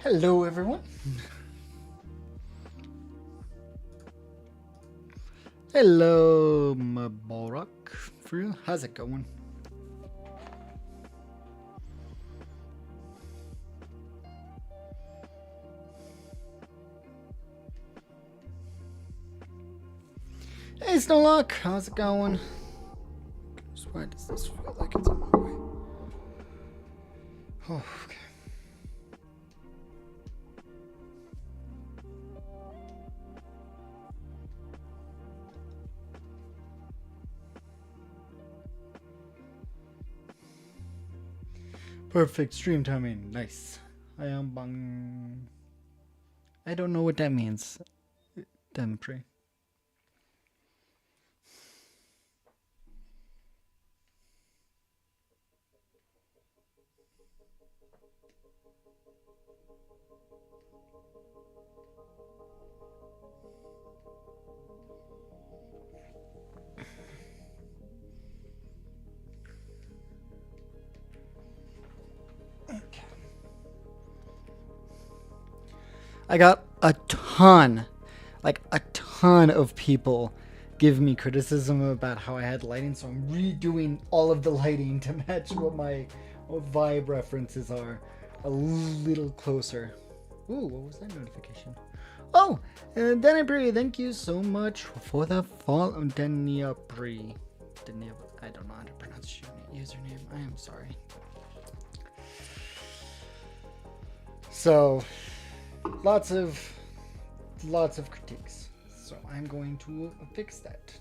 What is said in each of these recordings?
Hello, everyone. Hello, Mabalrock. For real, how's it going? Hey, Snowlock, how's it going? Why does this feel like it's on my way? Oh, okay. Perfect stream timing. Nice. I am bang. I don't know what that means. Dempre. I got a ton of people give me criticism about how I had lighting, so I'm redoing all of the lighting to match what my vibe references are a little closer. Ooh, what was that notification? Oh, Denipri, thank you so much for the follow. Denipri. I don't know how to pronounce your username. I am sorry. So, lots of critiques. So I'm going to fix that.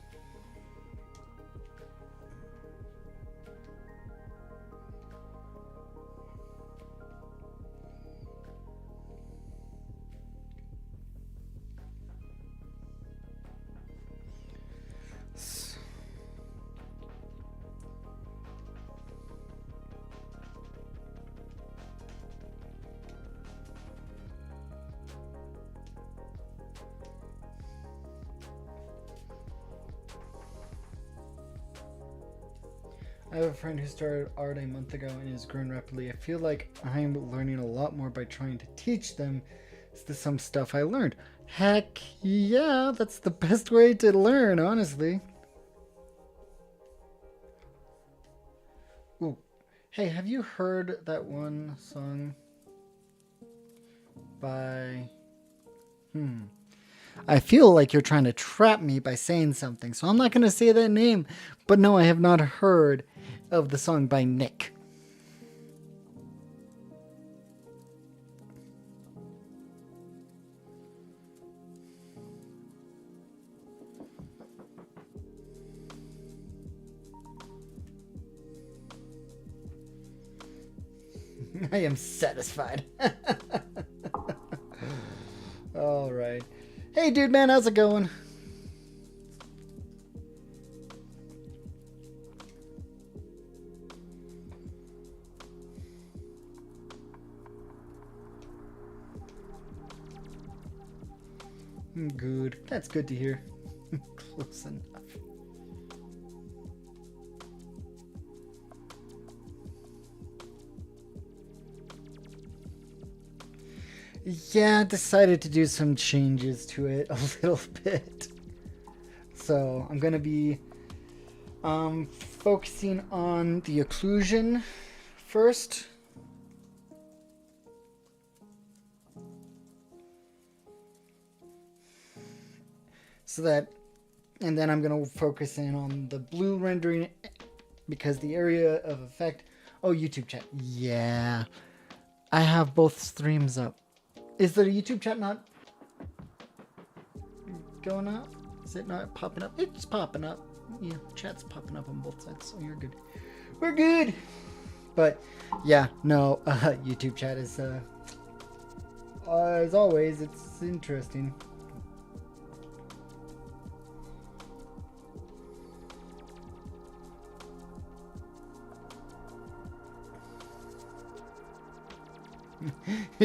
I have a friend who started art a month ago and has grown rapidly. I feel like I'm learning a lot more by trying to teach them some stuff I learned. Heck yeah, that's the best way to learn, honestly. Ooh. Hey, have you heard that one song by... I feel like you're trying to trap me by saying something, so I'm not going to say that name. But no, I have not heard of the song by Nick. I am satisfied. All right. Hey, dude, man, how's it going? Good. That's good to hear. Close enough. Yeah, I decided to do some changes to it a little bit. So I'm going to be focusing on the occlusion first. So that, and then I'm going to focus in on the blue rendering because the area of effect. Oh, YouTube chat. Yeah. I have both streams up. Is the YouTube chat not going up? Is it not popping up? It's popping up. Yeah, chat's popping up on both sides, so you're good. We're good. But yeah, no, YouTube chat is as always, it's interesting.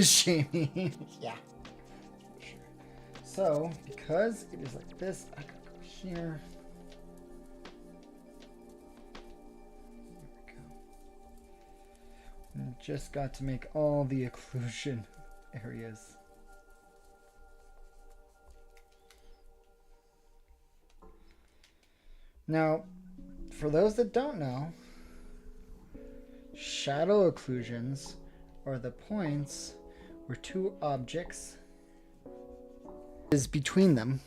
Shaming. Yeah. Sure. So, because it is like this, I could go here. There we go. And just got to make all the occlusion areas. Now, for those that don't know, shadow occlusions are the points where two objects is between them,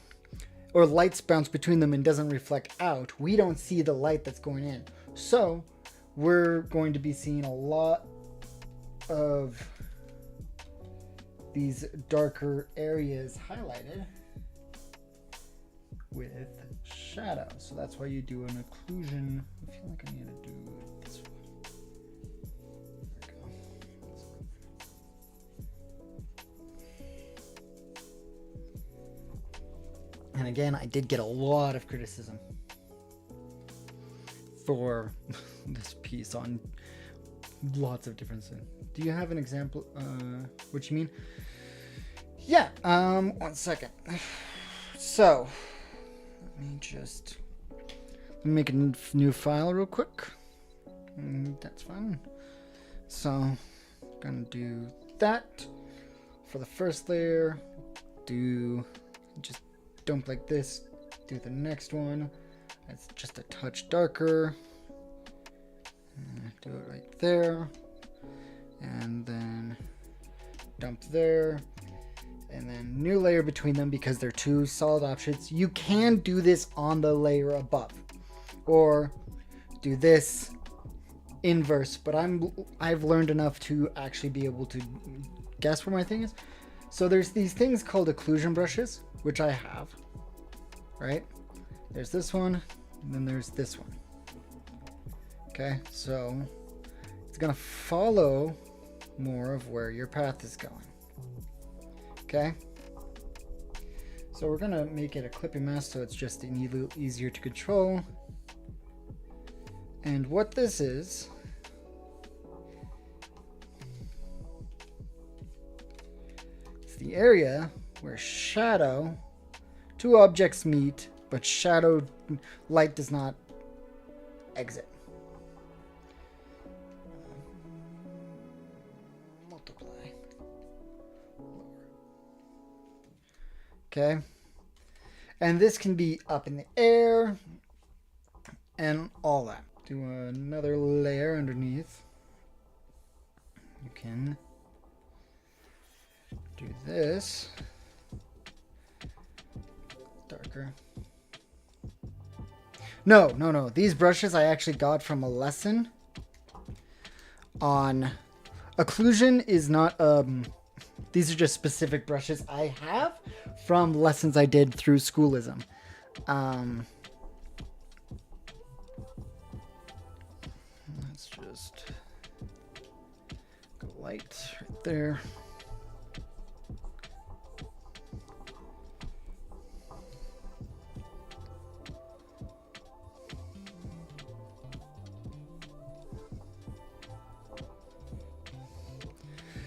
or lights bounce between them and doesn't reflect out. We don't see the light that's going in. So we're going to be seeing a lot of these darker areas highlighted with shadow. So that's why you do an occlusion. I feel like I need to do this one. There we go. And again, I did get a lot of criticism for this piece on lots of different things. Do you have an example? What you mean? Yeah. 1 second. So let me make a new file real quick. That's fine. So I'm gonna do that for the first layer. Just dump like this. Do the next one. It's just a touch darker. Do it right there. And then dump there. And then new layer between them because they're two solid objects. You can do this on the layer above, or do this inverse, but I've learned enough to actually be able to guess where my thing is. So there's these things called occlusion brushes, which I have, right? There's this one, and then there's this one. Okay, so it's gonna follow more of where your path is going. Okay, so we're gonna make it a clipping mask so it's just a little easier to control. And what this is, it's the area where two objects meet, but shadow light does not exit. Okay, and this can be up in the air and all that. Do another layer underneath. You can do this darker. No. These brushes I actually got from a lesson on occlusion. Is not these are just specific brushes I have from lessons I did through schoolism. Let's just go light right there.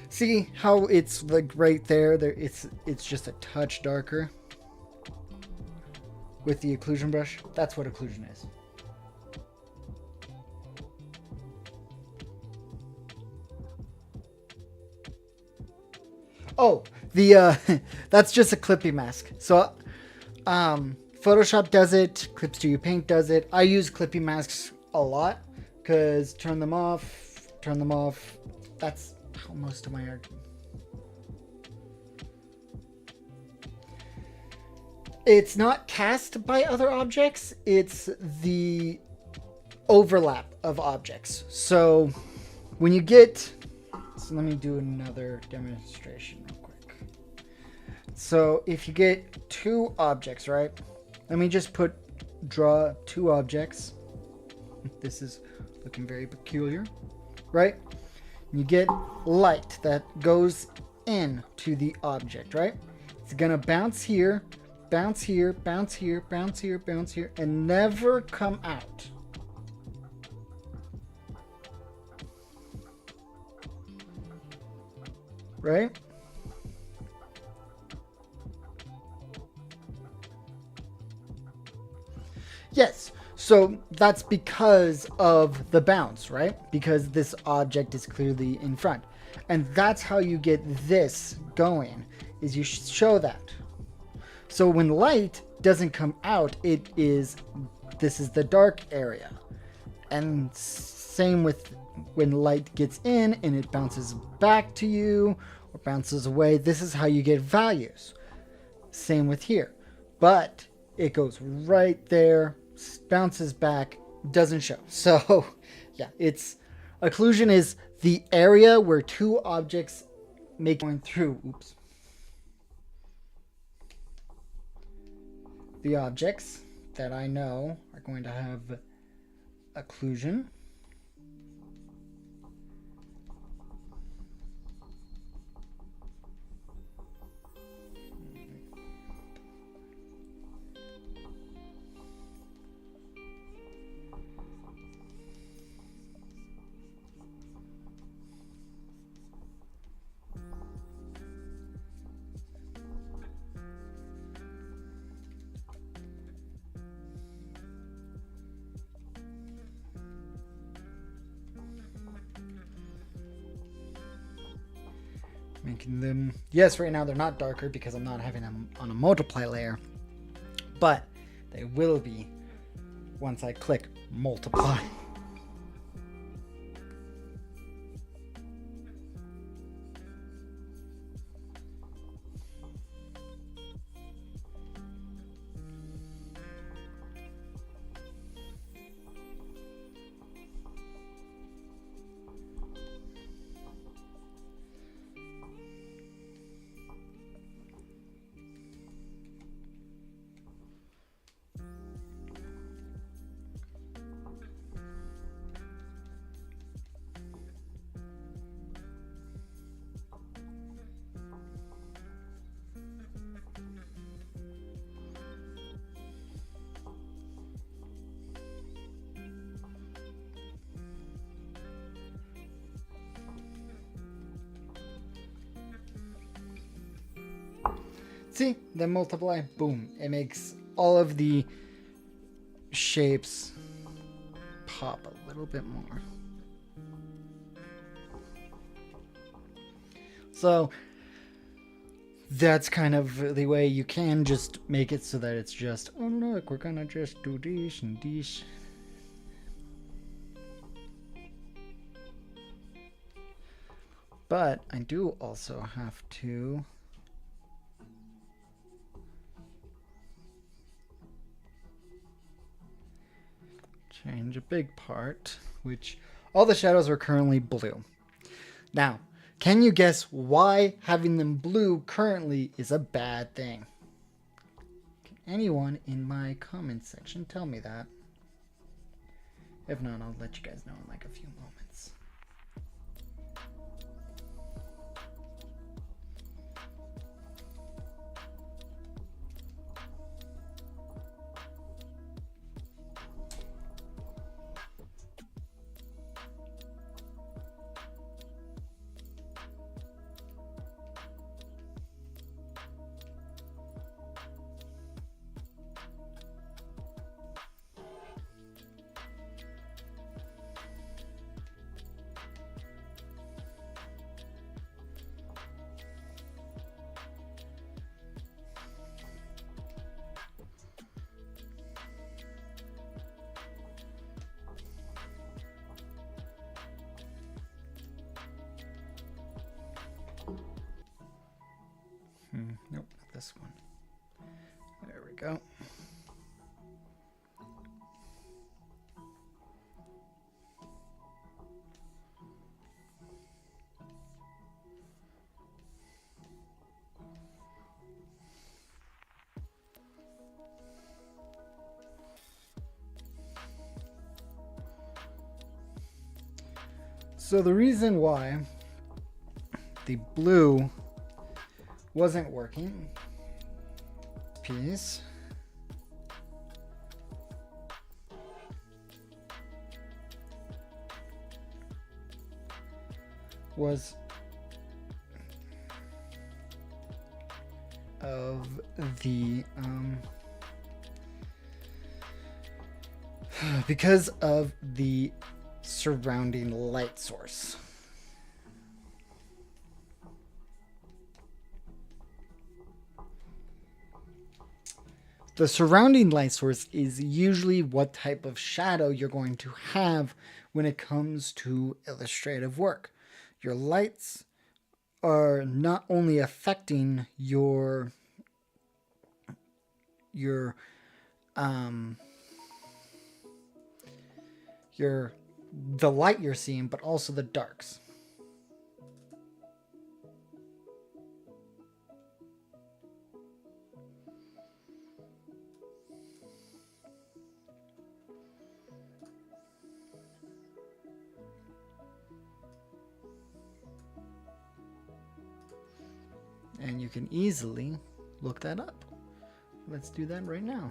See how it's like right there? It's just a touch darker with the occlusion brush. That's what occlusion is. Oh, that's just a clippy mask. So Photoshop does it, Clip Studio Paint does it. I use clippy masks a lot because turn them off. That's how most of my art. It's not cast by other objects, it's the overlap of objects. So when you get, so let me do another demonstration real quick. So if you get two objects, right? Let me just draw two objects. This is looking very peculiar, right? You get light that goes into the object, right? It's gonna bounce here, bounce here, bounce here, bounce here, bounce here, and never come out. Right? Yes. So that's because of the bounce, right? Because this object is clearly in front. And that's how you get this going, is you show that. So when light doesn't come out, this is the dark area. And same with when light gets in and it bounces back to you or bounces away. This is how you get values. Same with here. But it goes right there, bounces back, doesn't show. So yeah, occlusion is the area where two objects make going through. Oops. The objects that I know are going to have occlusion. Making them, yes, right now they're not darker because I'm not having them on a multiply layer, but they will be once I click multiply. See, then multiply, boom. It makes all of the shapes pop a little bit more. So that's kind of the way you can just make it so that it's just, oh look, we're gonna just do this and this. But I do also have to change a big part, which all the shadows are currently blue. Now, can you guess why having them blue currently is a bad thing? Can anyone in my comment section tell me that? If not, I'll let you guys know in like a few moments. Nope, not this one. There we go. So the reason why the blue wasn't working piece was of the because of the surrounding light source. the surrounding light source is usually what type of shadow you're going to have when it comes to illustrative work. Your lights are not only affecting your the light you're seeing, but also the darks. And you can easily look that up. Let's do that right now.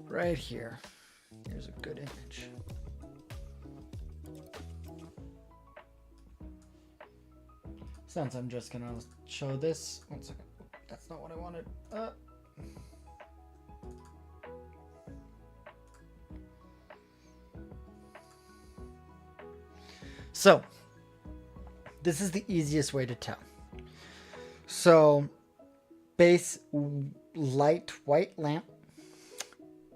Right here. Here's a good image. Since I'm just gonna show this. One second. That's not what I wanted. So, this is the easiest way to tell. So, base light white lamp,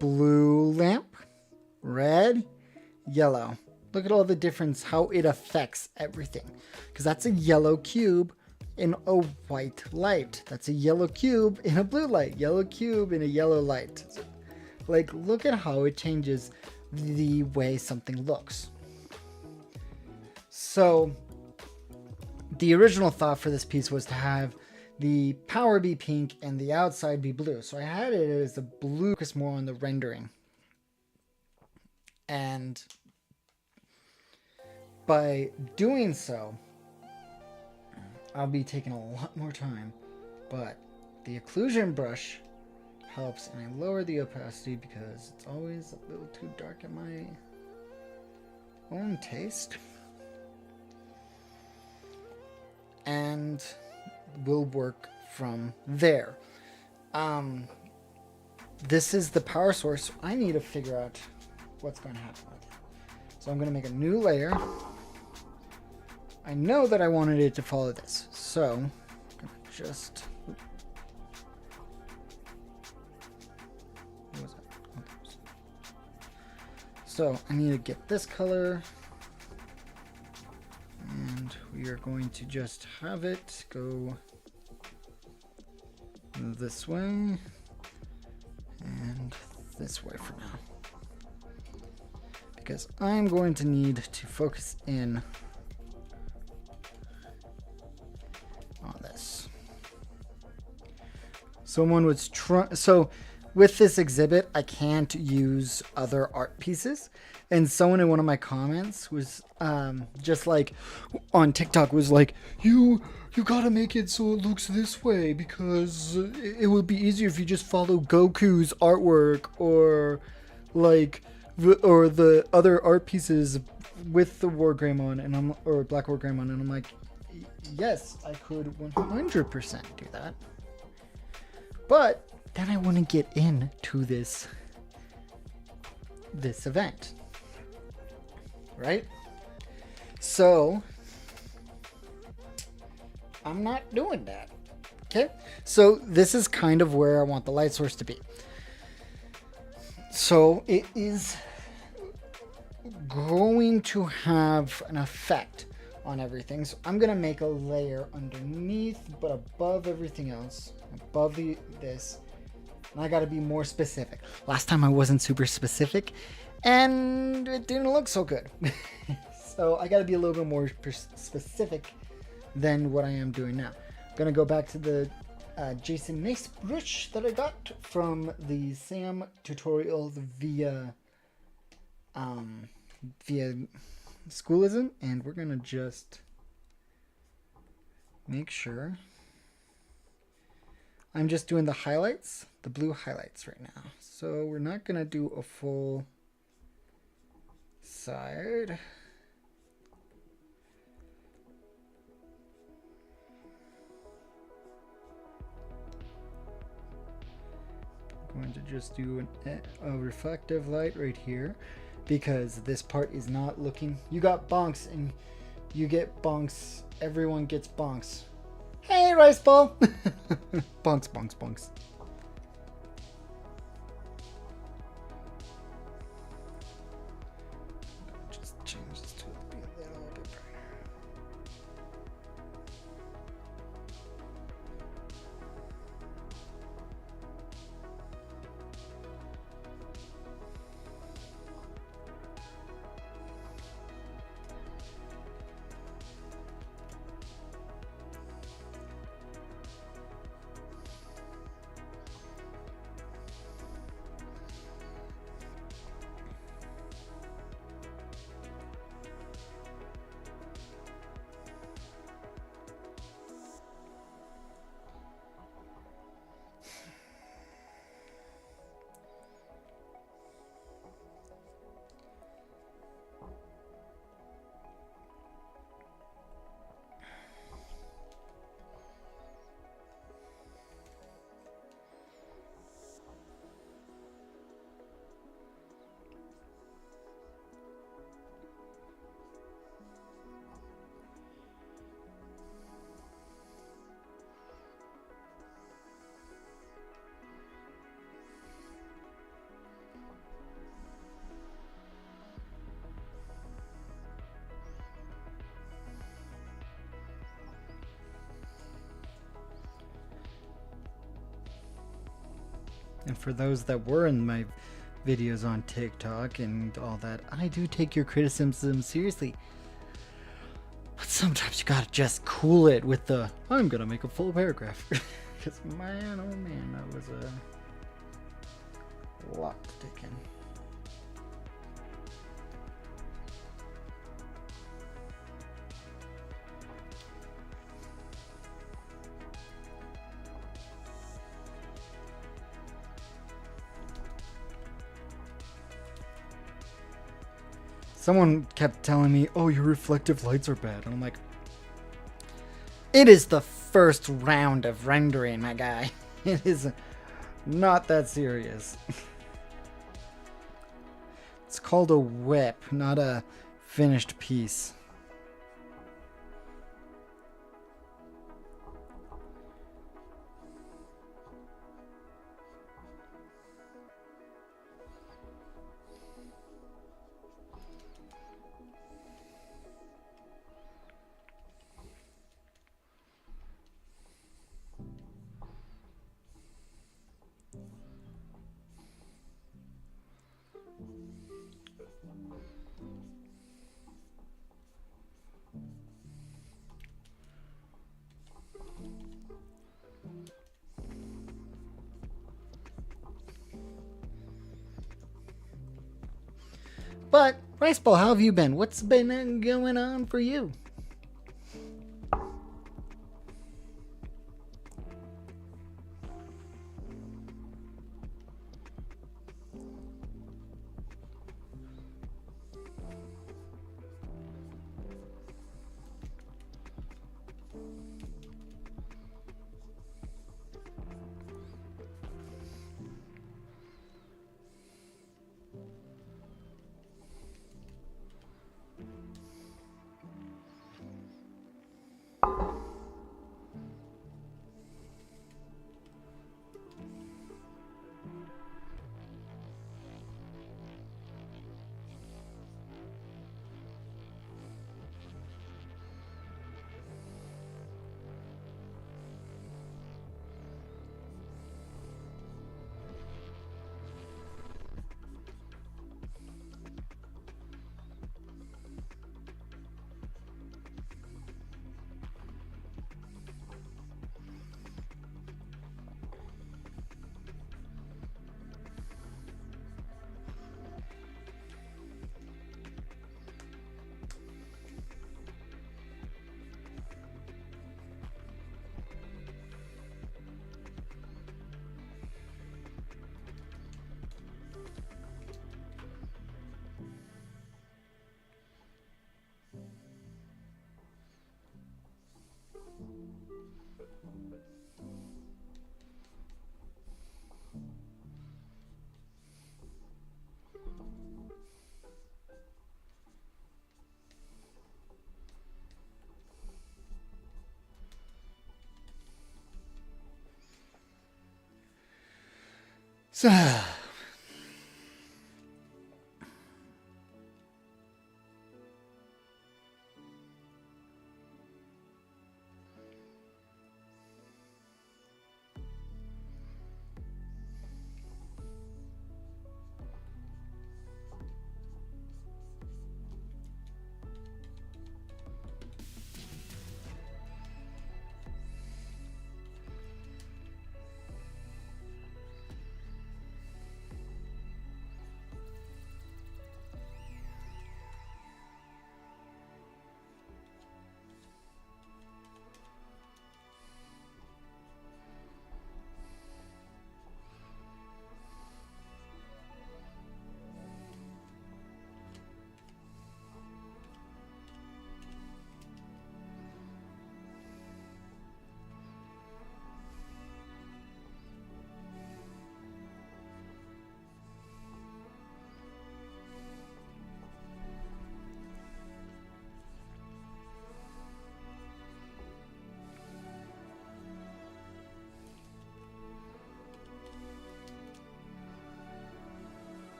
blue lamp, red, yellow. Look at all the difference, how it affects everything. Because that's a yellow cube in a white light. That's a yellow cube in a blue light. Yellow cube in a yellow light. Like, look at how it changes the way something looks. So, the original thought for this piece was to have the power be pink and the outside be blue. So I had it as a blue, focus more on the rendering. And by doing so, I'll be taking a lot more time, but the occlusion brush helps, and I lower the opacity because it's always a little too dark in my own taste. And we'll work from there. This is the power source, so I need to figure out what's going to happen with it. So I'm going to make a new layer. I know that I wanted it to follow this, so I'm going to just... What was that? Oh, so I need to get this color, and we are going to just have it go this way and this way for now, because I'm going to need to focus in on this. Someone was so with this exhibit I can't use other art pieces, and someone in one of my comments was just like on TikTok was like, you gotta make it so it looks this way because it would be easier if you just follow Goku's artwork or like or the other art pieces with the Wargreymon and or BlackWargreymon, and I'm like, yes, I could 100% do that, but then I want to get into this event, right? So I'm not doing that. Okay, so this is kind of where I want the light source to be. So it is going to have an effect on everything. So I'm gonna make a layer underneath, but above everything else, above this. And I gotta be more specific. Last time I wasn't super specific, and it didn't look so good. So I gotta be a little bit more specific than what I am doing now. I'm gonna go back to the Jason Mace brush that I got from the Sam tutorial via Schoolism, and we're gonna just make sure I'm just doing the highlights, the blue highlights right now. So we're not gonna do a full side. going to just do a reflective light right here, because this part is not looking. You got bonks and you get bonks. Everyone gets bonks. Hey, rice ball. Bonks, bonks, bonks. Just change this to be a little bit brighter. And for those that were in my videos on TikTok and all that, I do take your criticism seriously. But sometimes you gotta just cool it with the, I'm gonna make a full paragraph. Because man, oh man, that was a lot to take in. Someone kept telling me, oh, your reflective lights are bad. And I'm like, it is the first round of rendering, my guy. It is not that serious. It's called a whip, not a finished piece. But, Rice Ball, how have you been? What's been going on for you? So,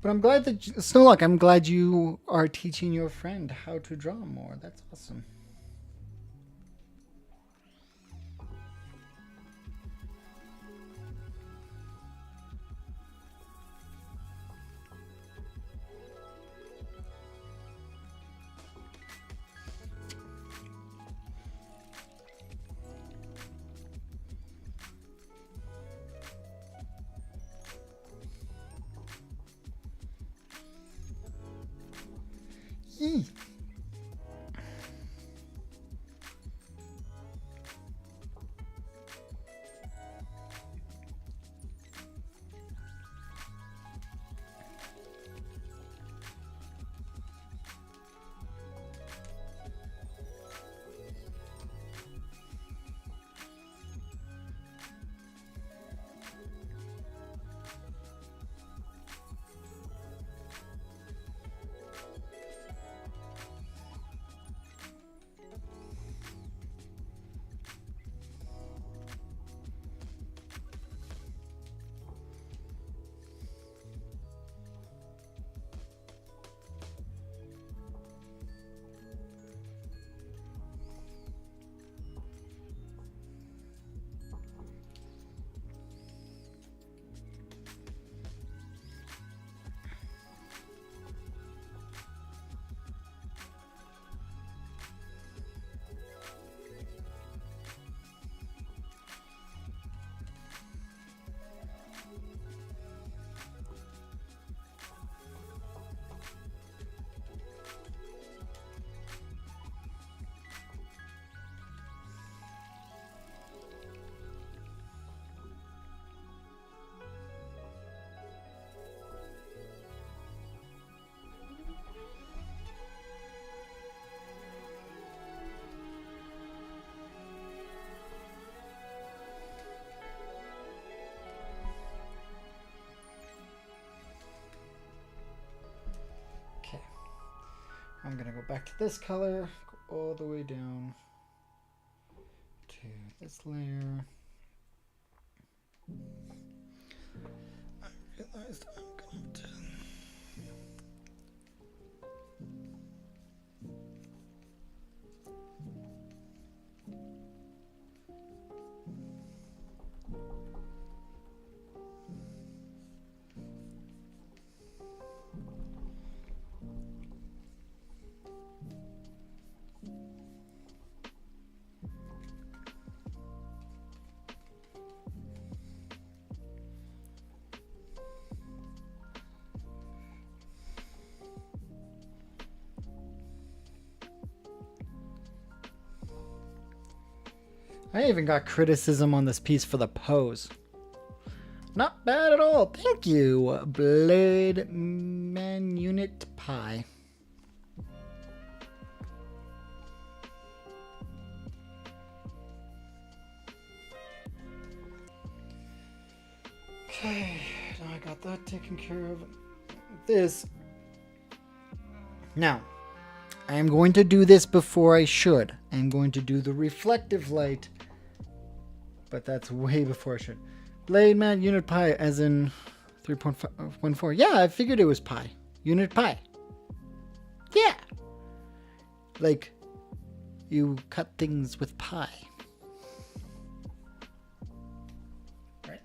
but I'm glad that Snowlock. I'm glad you are teaching your friend how to draw more. That's awesome. Yee. Okay. I'm gonna go back to this color, go all the way down to this layer. I realized I'm gonna do. I even got criticism on this piece for the pose. Not bad at all. Thank you, Blade Man Unit Pie. Okay, now I got that taken care of. This. Now, I am going to do this before I should. I'm going to do the reflective light, but that's way before I should. Blade Man Unit Pi, as in 3.14. Yeah, I figured it was pi. Unit pi. Yeah. Like, you cut things with pi. Right?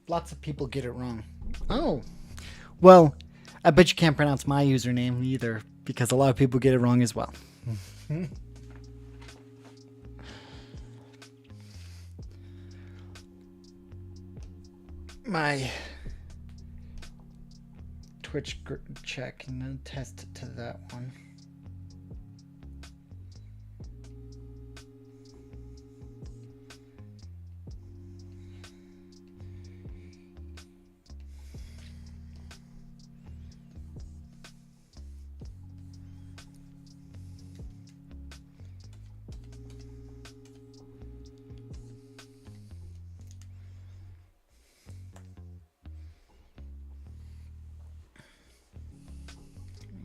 Lots of people get it wrong. Oh. Well, I bet you can't pronounce my username either, because a lot of people get it wrong as well. My Twitch check and test to that one.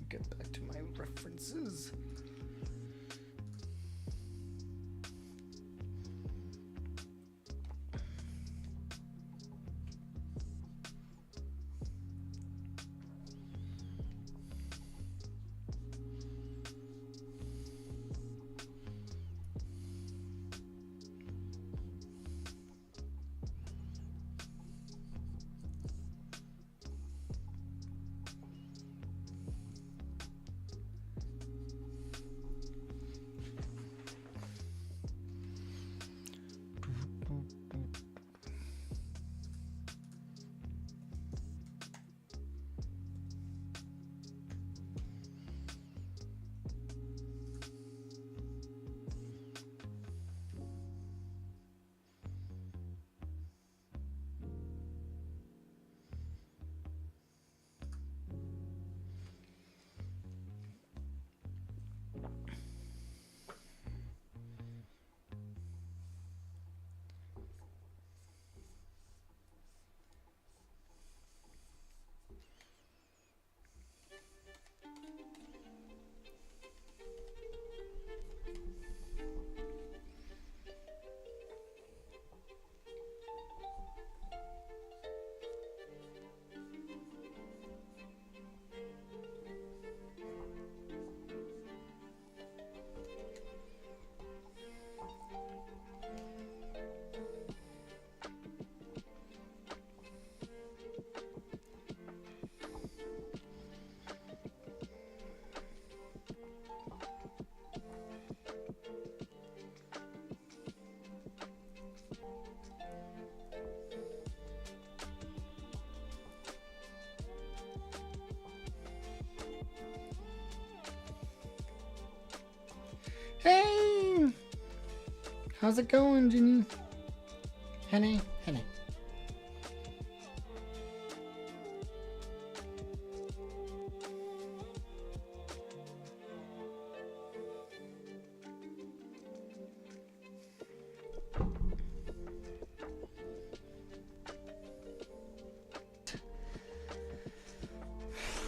Get back to my references. Hey! How's it going, Ginny? Henny? Henny.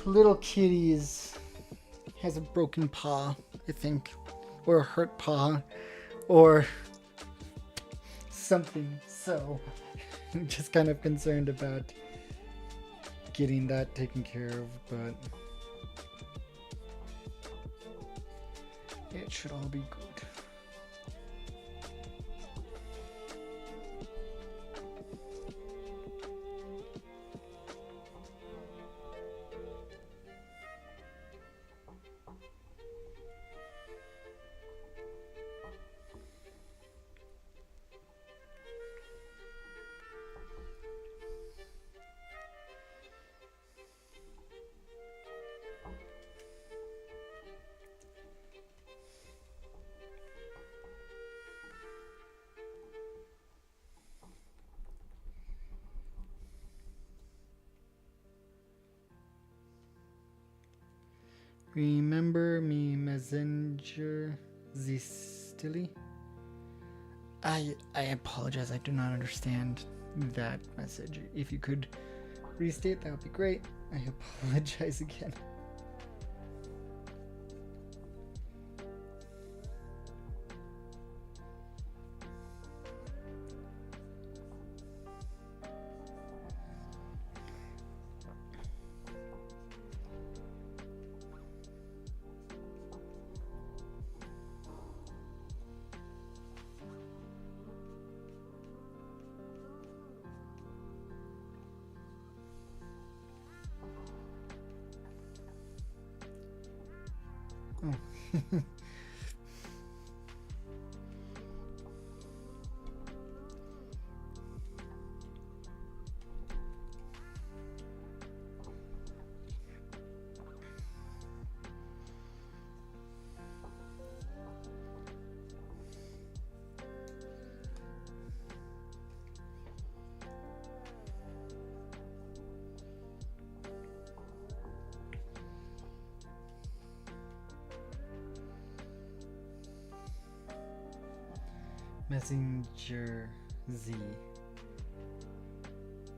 little kitty has a broken paw, I think, or a hurt paw, or something. So I'm just kind of concerned about getting that taken care of, but it should all be good. Remember me, messenger Zistili? I apologize, I do not understand that message. If you could restate, that would be great. I apologize again. Oh. Messenger Z.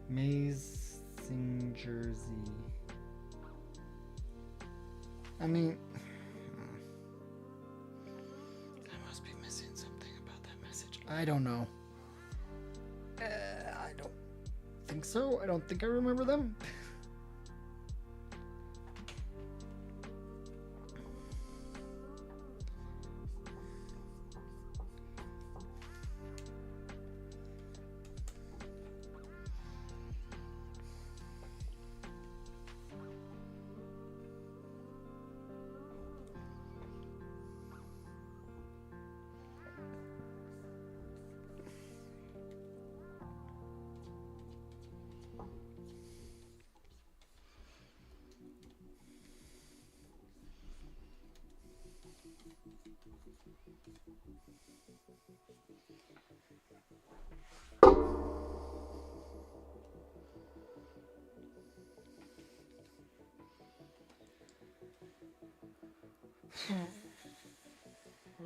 Messenger Z. I mean, I must be missing something about that message. I don't know. I don't think so. I don't think I remember them.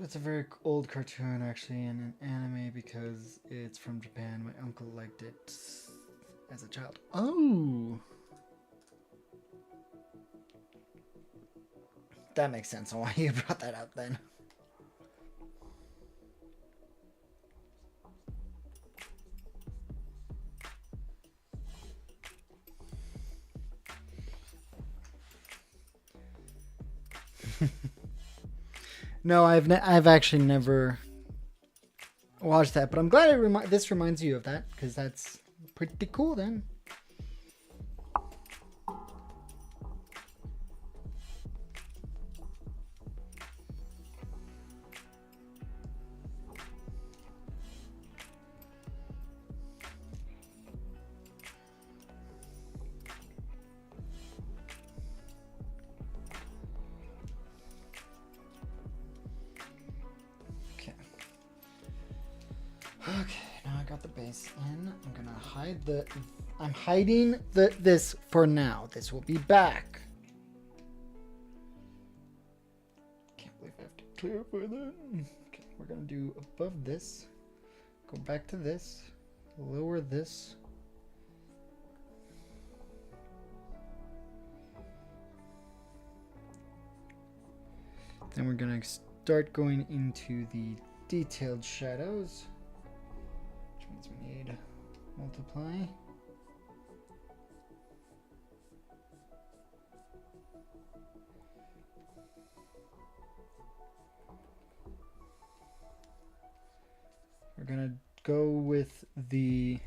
It's a very old cartoon, actually, and an anime because it's from Japan. My uncle liked it as a child. Oh! That makes sense on why you brought that up then. No, I've actually never watched that, but I'm glad this reminds you of that, because that's pretty cool then. Okay, now I got the base in. I'm gonna hide I'm hiding this for now. This will be back. Can't believe I have to clarify that. Okay, we're gonna do above this. Go back to this. Lower this. Then we're going to start going into the detailed shadows, which means we need multiply. We're going to go with the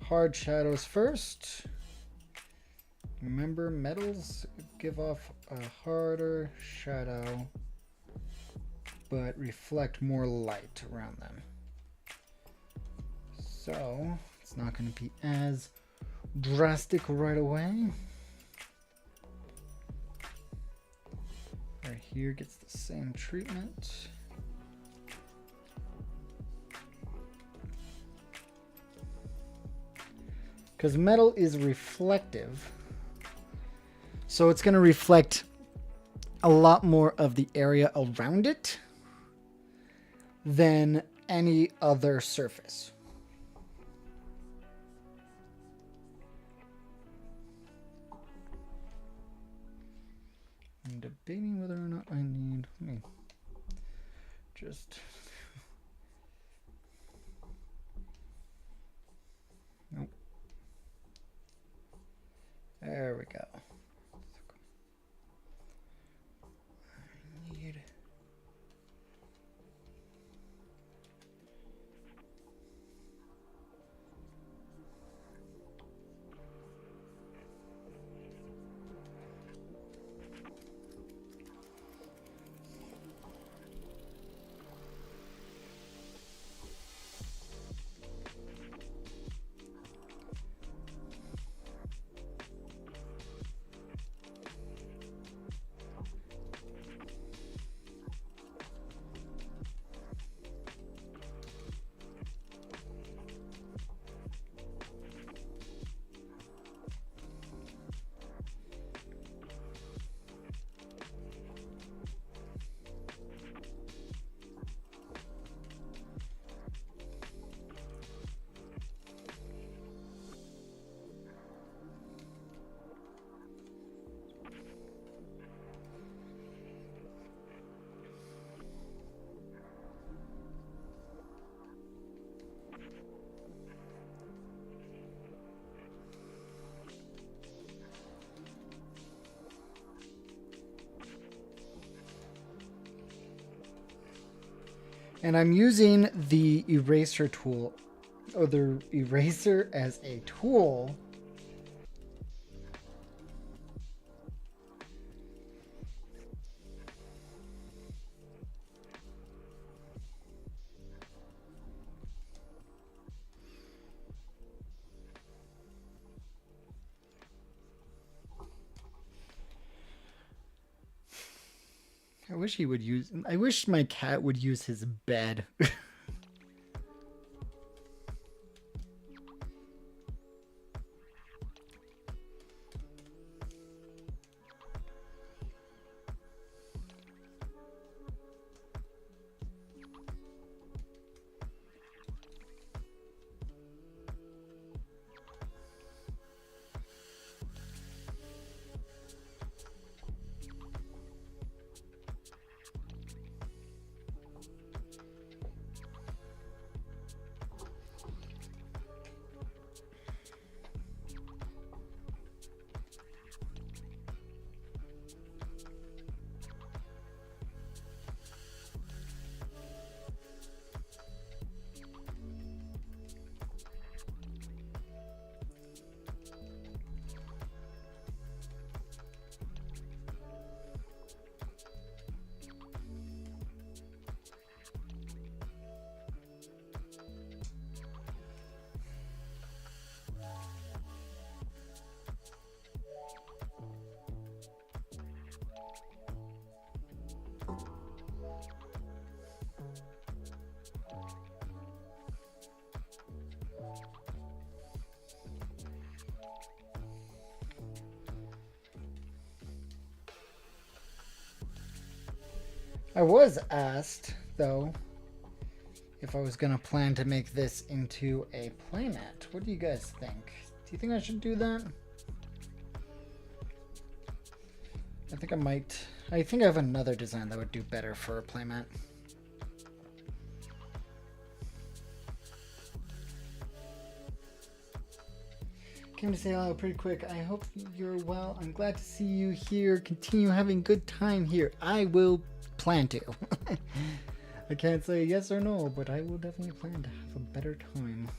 hard shadows first. Remember, metals give off a harder shadow, but reflect more light around them. So it's not going to be as drastic right away. Right here gets the same treatment. Because metal is reflective, so it's going to reflect a lot more of the area around it than any other surface. I'm debating whether or not I need, just, nope. There we go. I need, and I'm using the eraser tool, or the eraser as a tool. I wish my cat would use his bed. I was asked, though, if I was going to plan to make this into a playmat. What do you guys think? Do you think I should do that? I think I might I think I have another design that would do better for a playmat. Came to say hello pretty quick. I hope you're well. I'm glad to see you here. Continue having good time here. I will plan to. I can't say yes or no, but I will definitely plan to have a better time.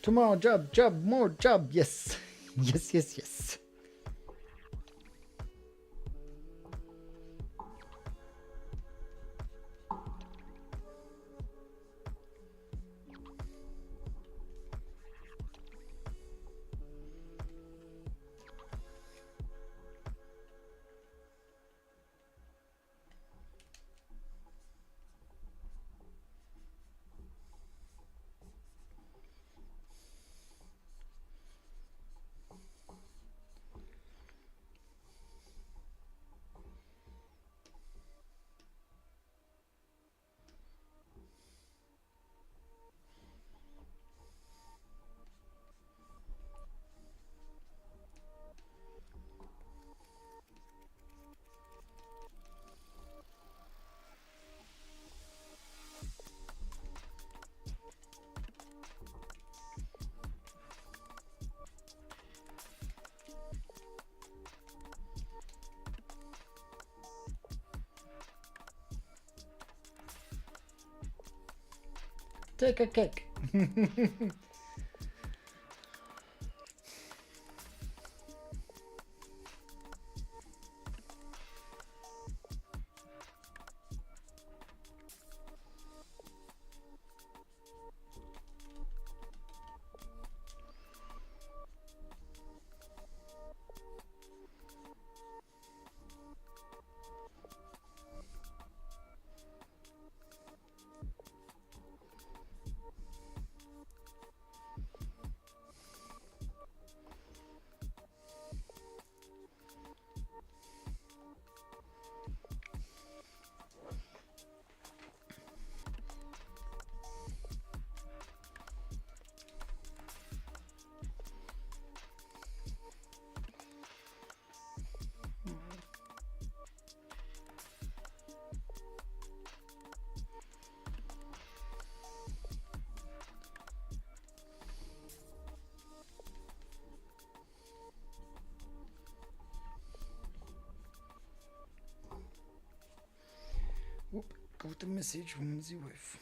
Tomorrow, job, more job. Yes. Yes. Take a cake. Whoop, got the message from the wife.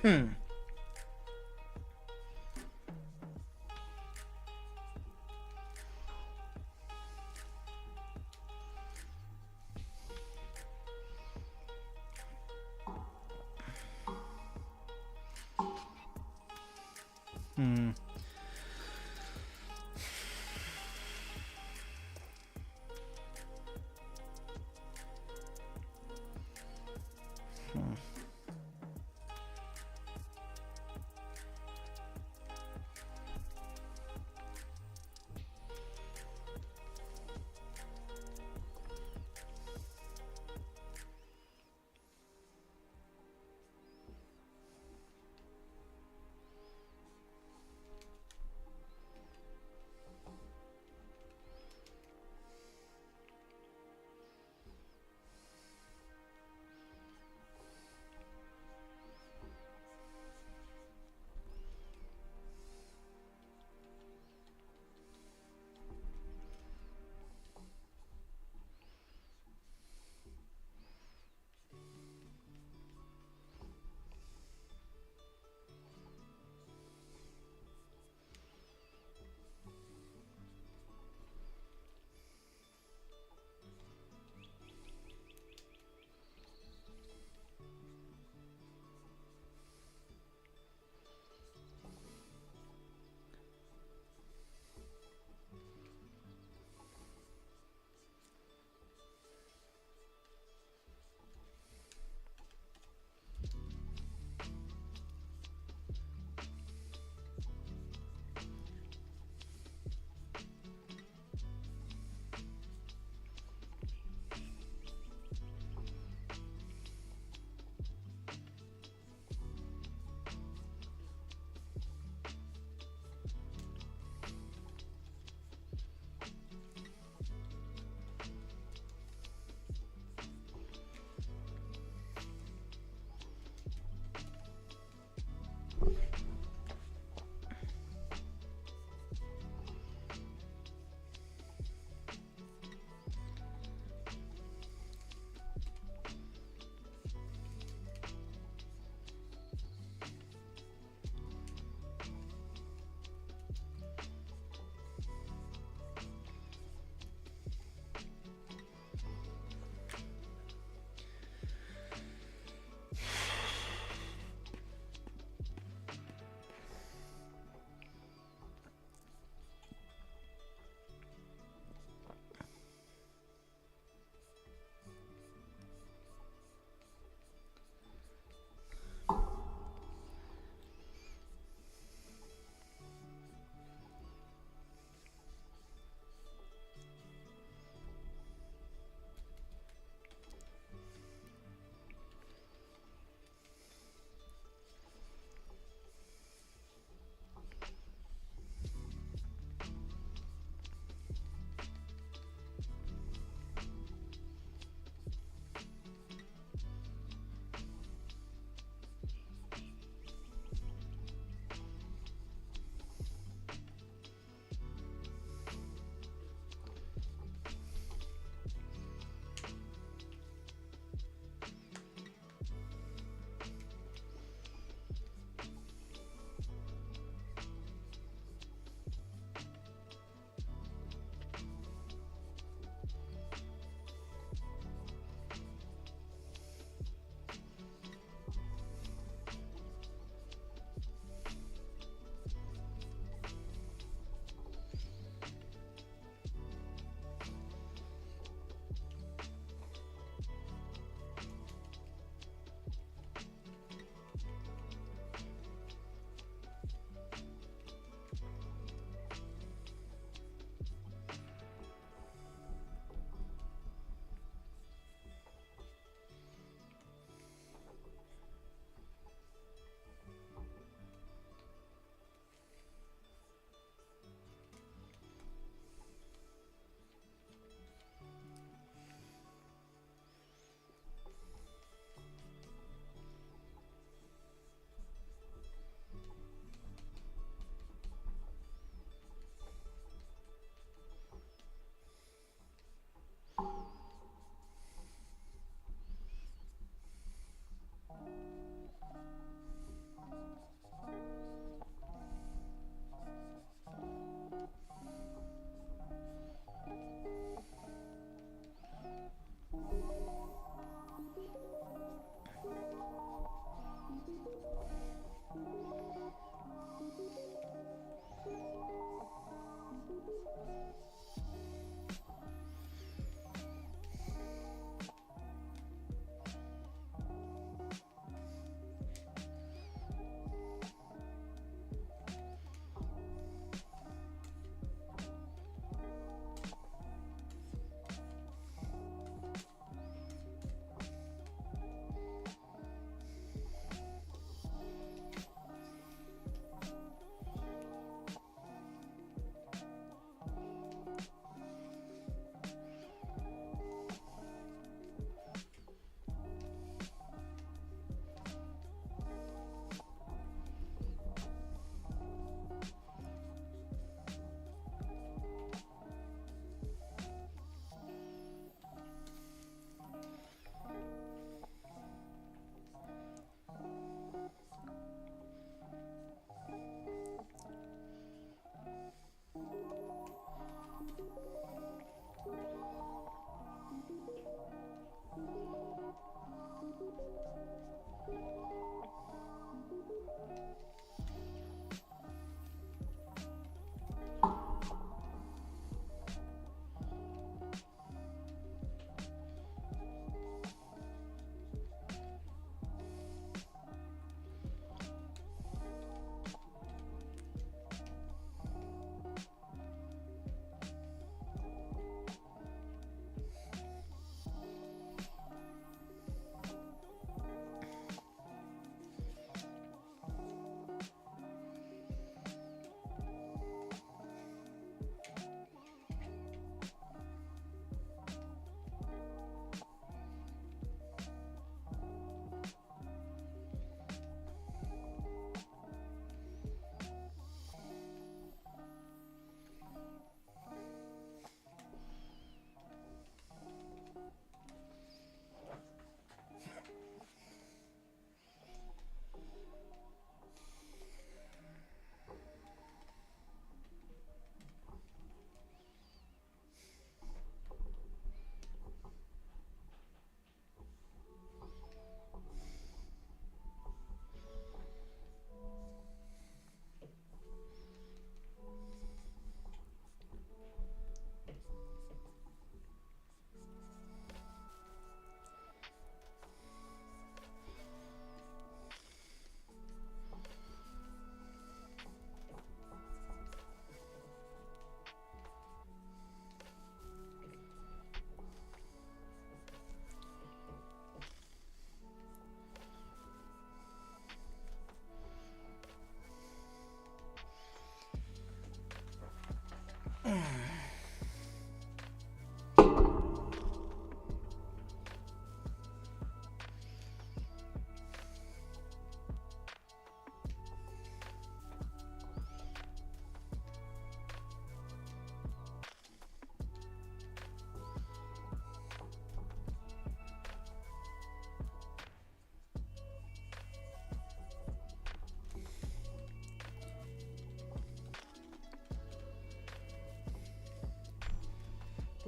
Hmm.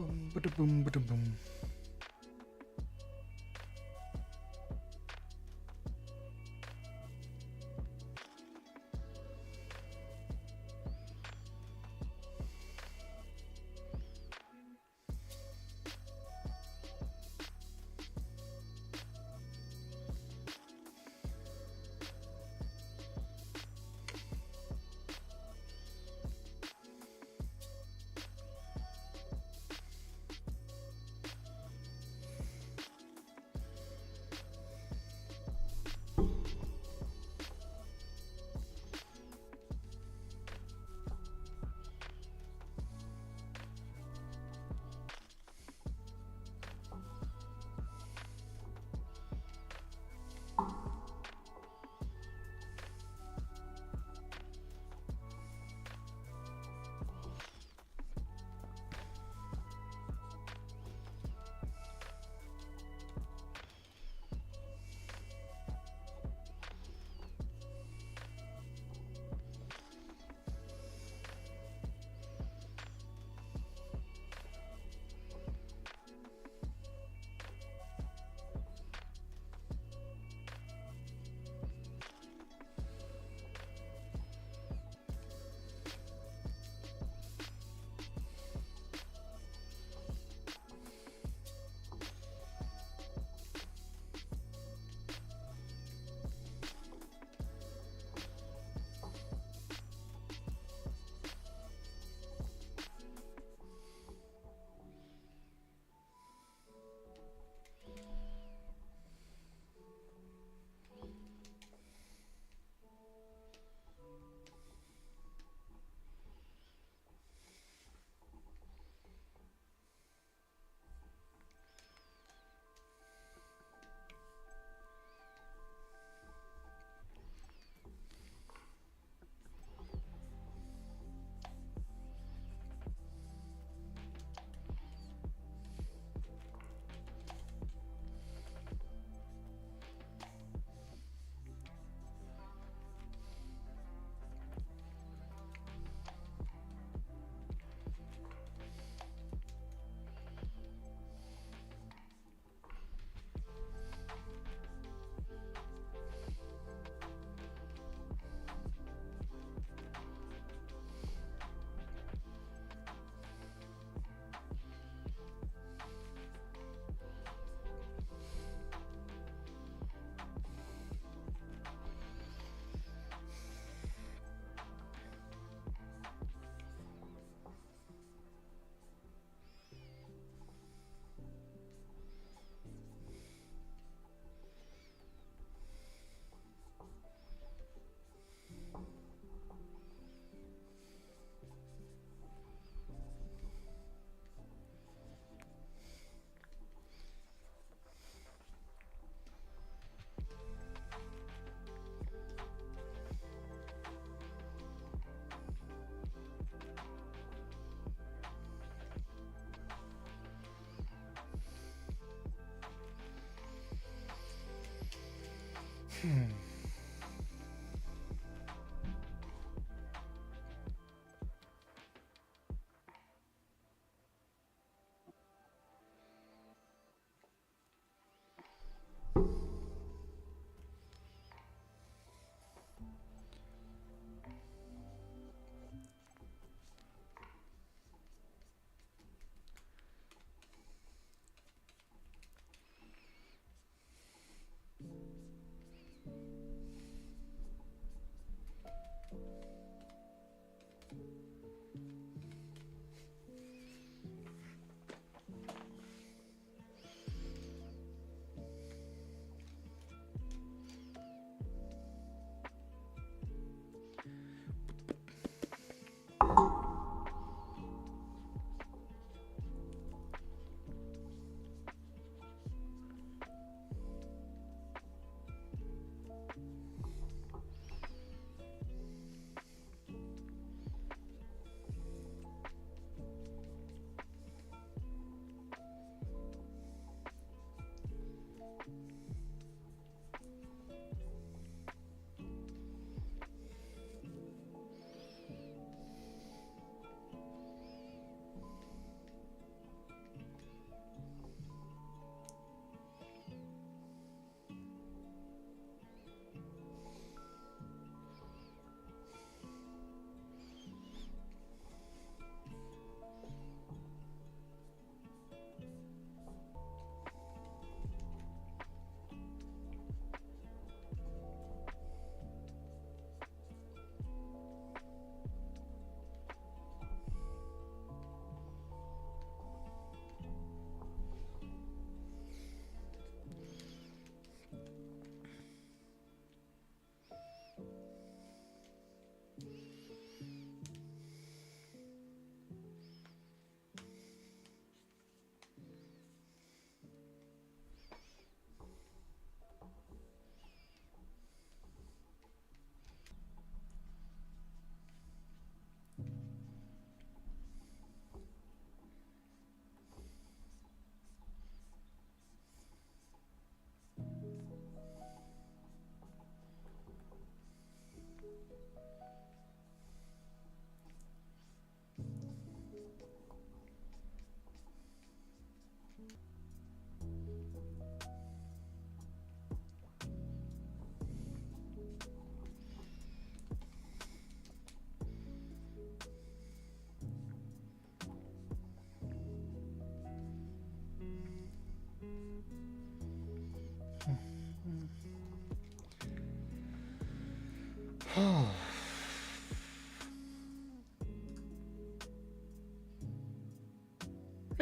Boom, ba boom, ba boom.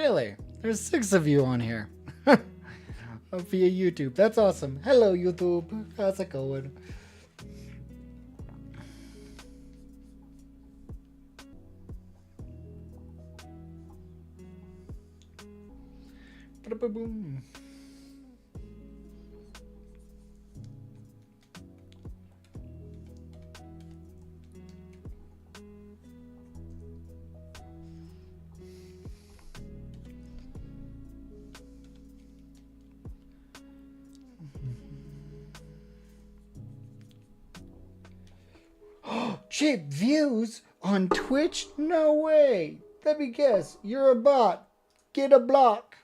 Really? There's 6 of you on here. Via YouTube. That's awesome. Hello, YouTube. How's it going? Ba-da-ba-boom. Cheap views on Twitch? No way. Let me guess. You're a bot. Get a block.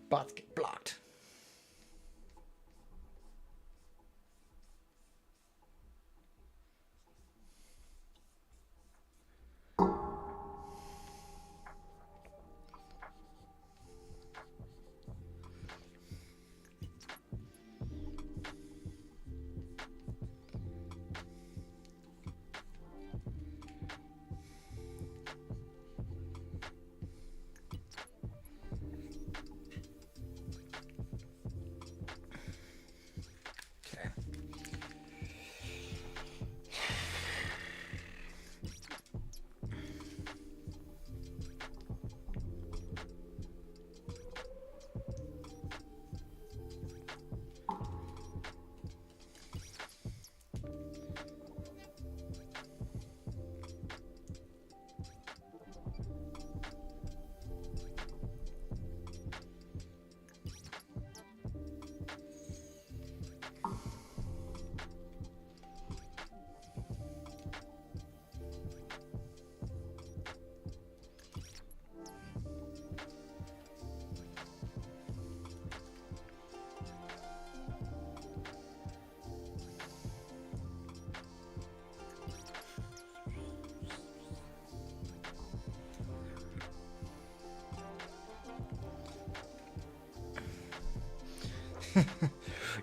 Bots get blocked.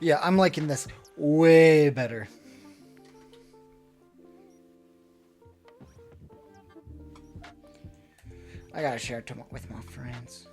Yeah, I'm liking this way better. I gotta share it with my friends.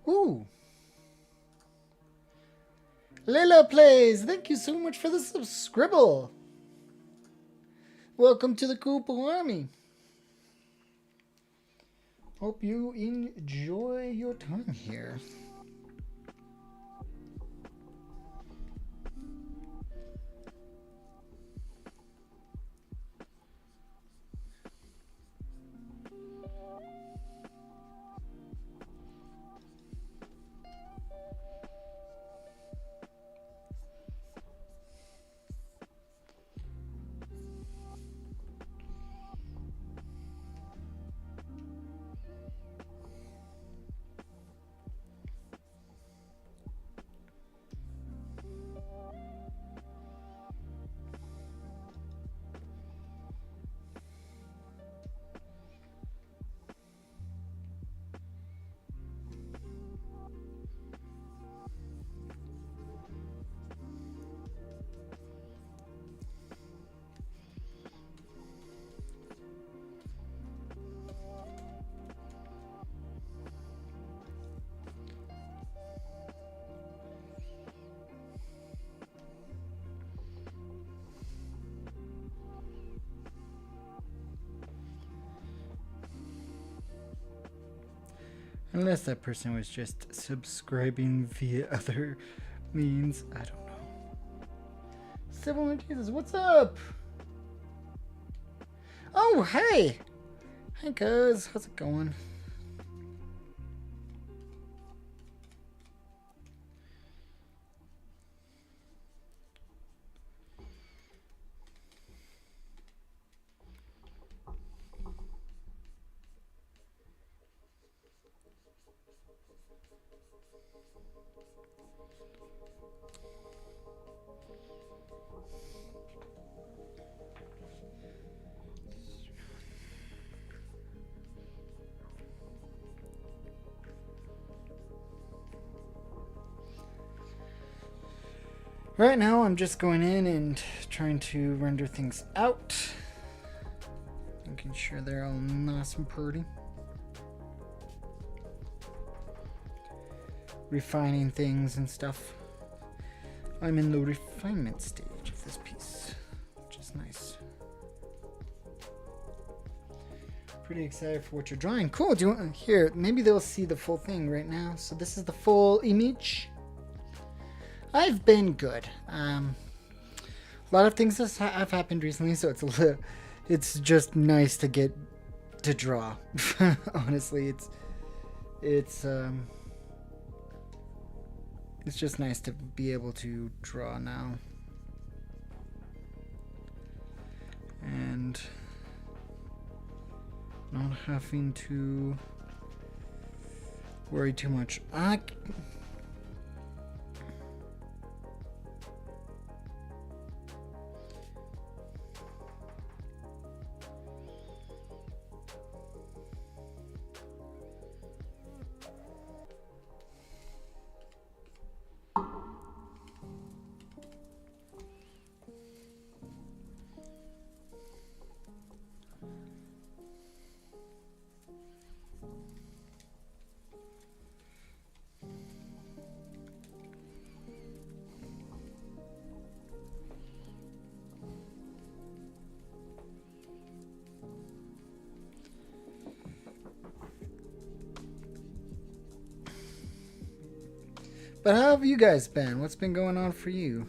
Ooh. Lila Plays, thank you so much for the subscribble. Welcome to the Koopa Army. Hope you enjoy your time here. Unless that person was just subscribing via other means. I don't know. Civil Jesus, what's up? Oh, hey! Hey, guys. How's it going? Right now, I'm just going in and trying to render things out. Making sure they're all nice and pretty. Refining things and stuff. I'm in the refinement stage of this piece, which is nice. Pretty excited for what you're drawing. Cool. Do you want here? Maybe they'll see the full thing right now. So this is the full image. I've been good. A lot of things have happened recently, so it's just nice to get to draw. Honestly, it's just nice to be able to draw now. And not having to worry too much. But how have you guys been? What's been going on for you?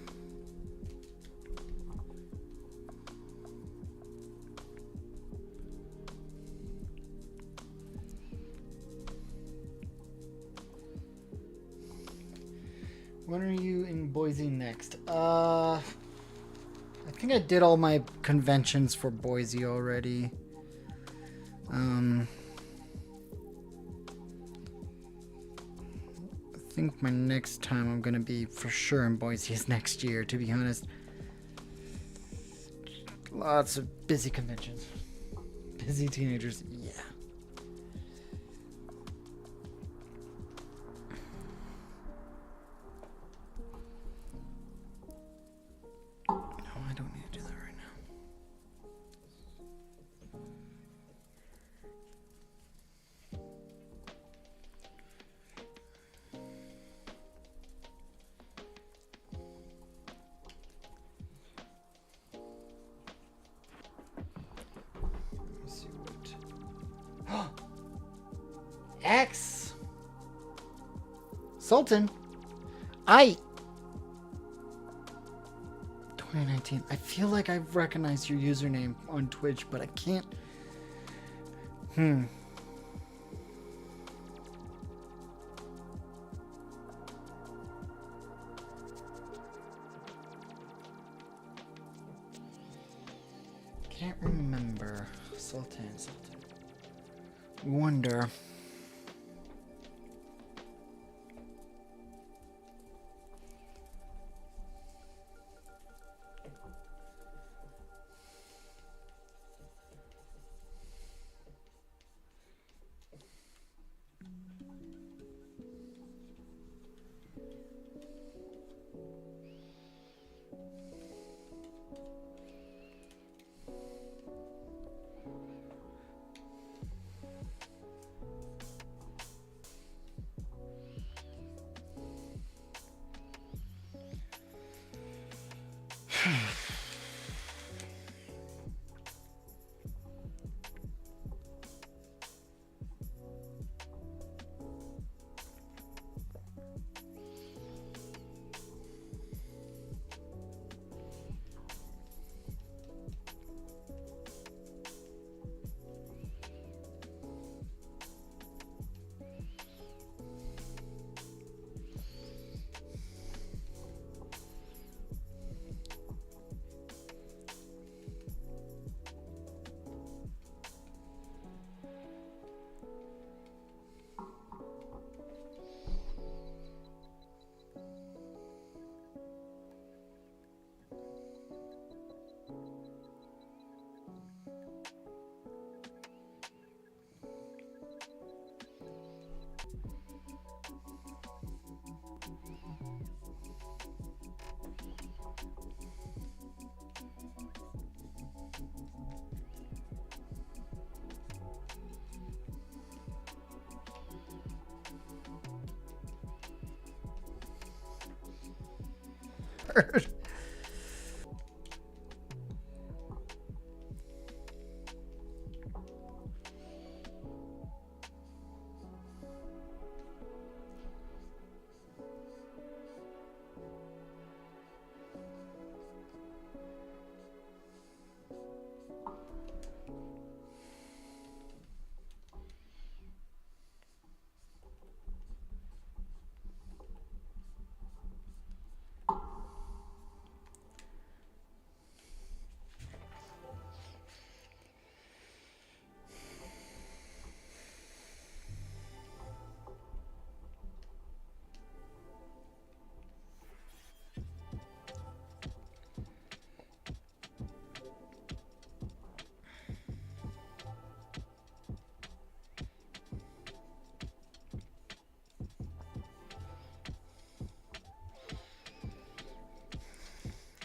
When are you in Boise next? I think I did all my conventions for Boise already. I think my next time I'm gonna be for sure in Boise is next year, to be honest. Lots of busy conventions. Busy teenagers, yeah. No, I don't need to do that right now. X Sultan, 2019. I feel like I've recognized your username on Twitch, but I can't. Can't remember. Sultan. Wonder. hard.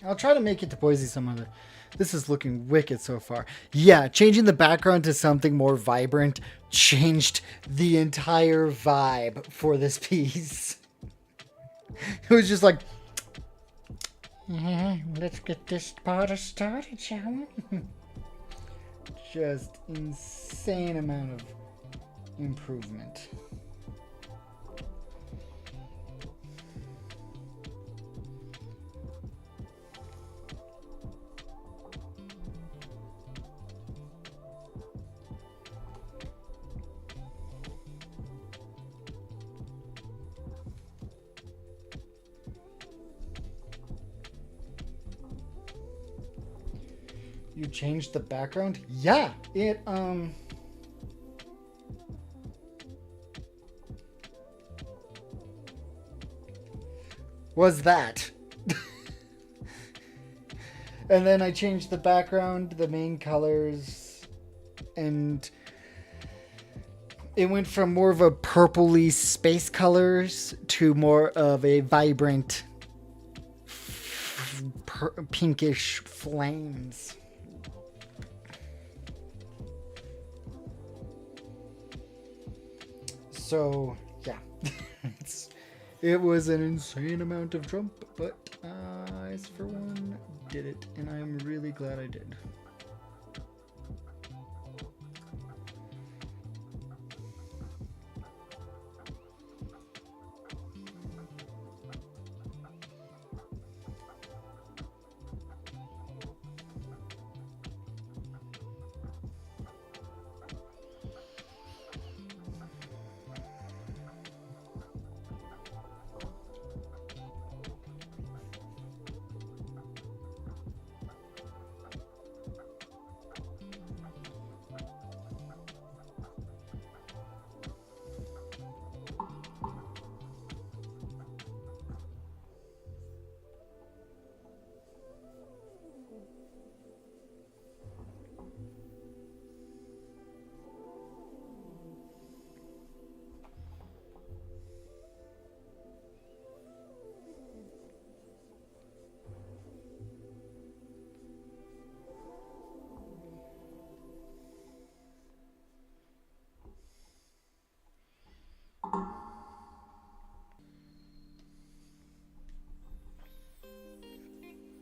I'll try to make it to Boise some other. This is looking wicked so far. Yeah, changing the background to something more vibrant changed the entire vibe for this piece. It was just like, let's get this party started, shall we? Just insane amount of improvement. You changed the background? Yeah, it was that. And then I changed the background, the main colors, and it went from more of a purpley space colors to more of a vibrant pinkish flames. So, yeah. It was an insane amount of jump, but I, for one, did it, and I'm really glad I did.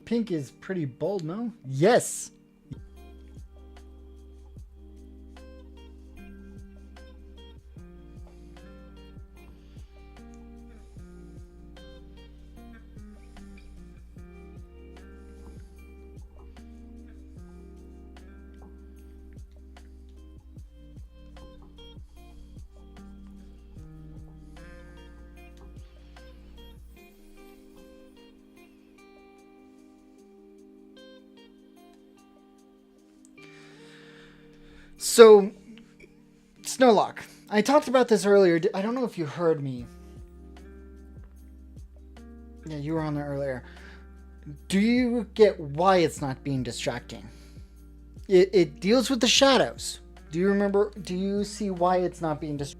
Pink is pretty bold, no? Yes! So, Snowlock, I talked about this earlier. I don't know if you heard me. Yeah, you were on there earlier. Do you get why it's not being distracting? It deals with the shadows. Do you remember? Do you see why it's not being distracting?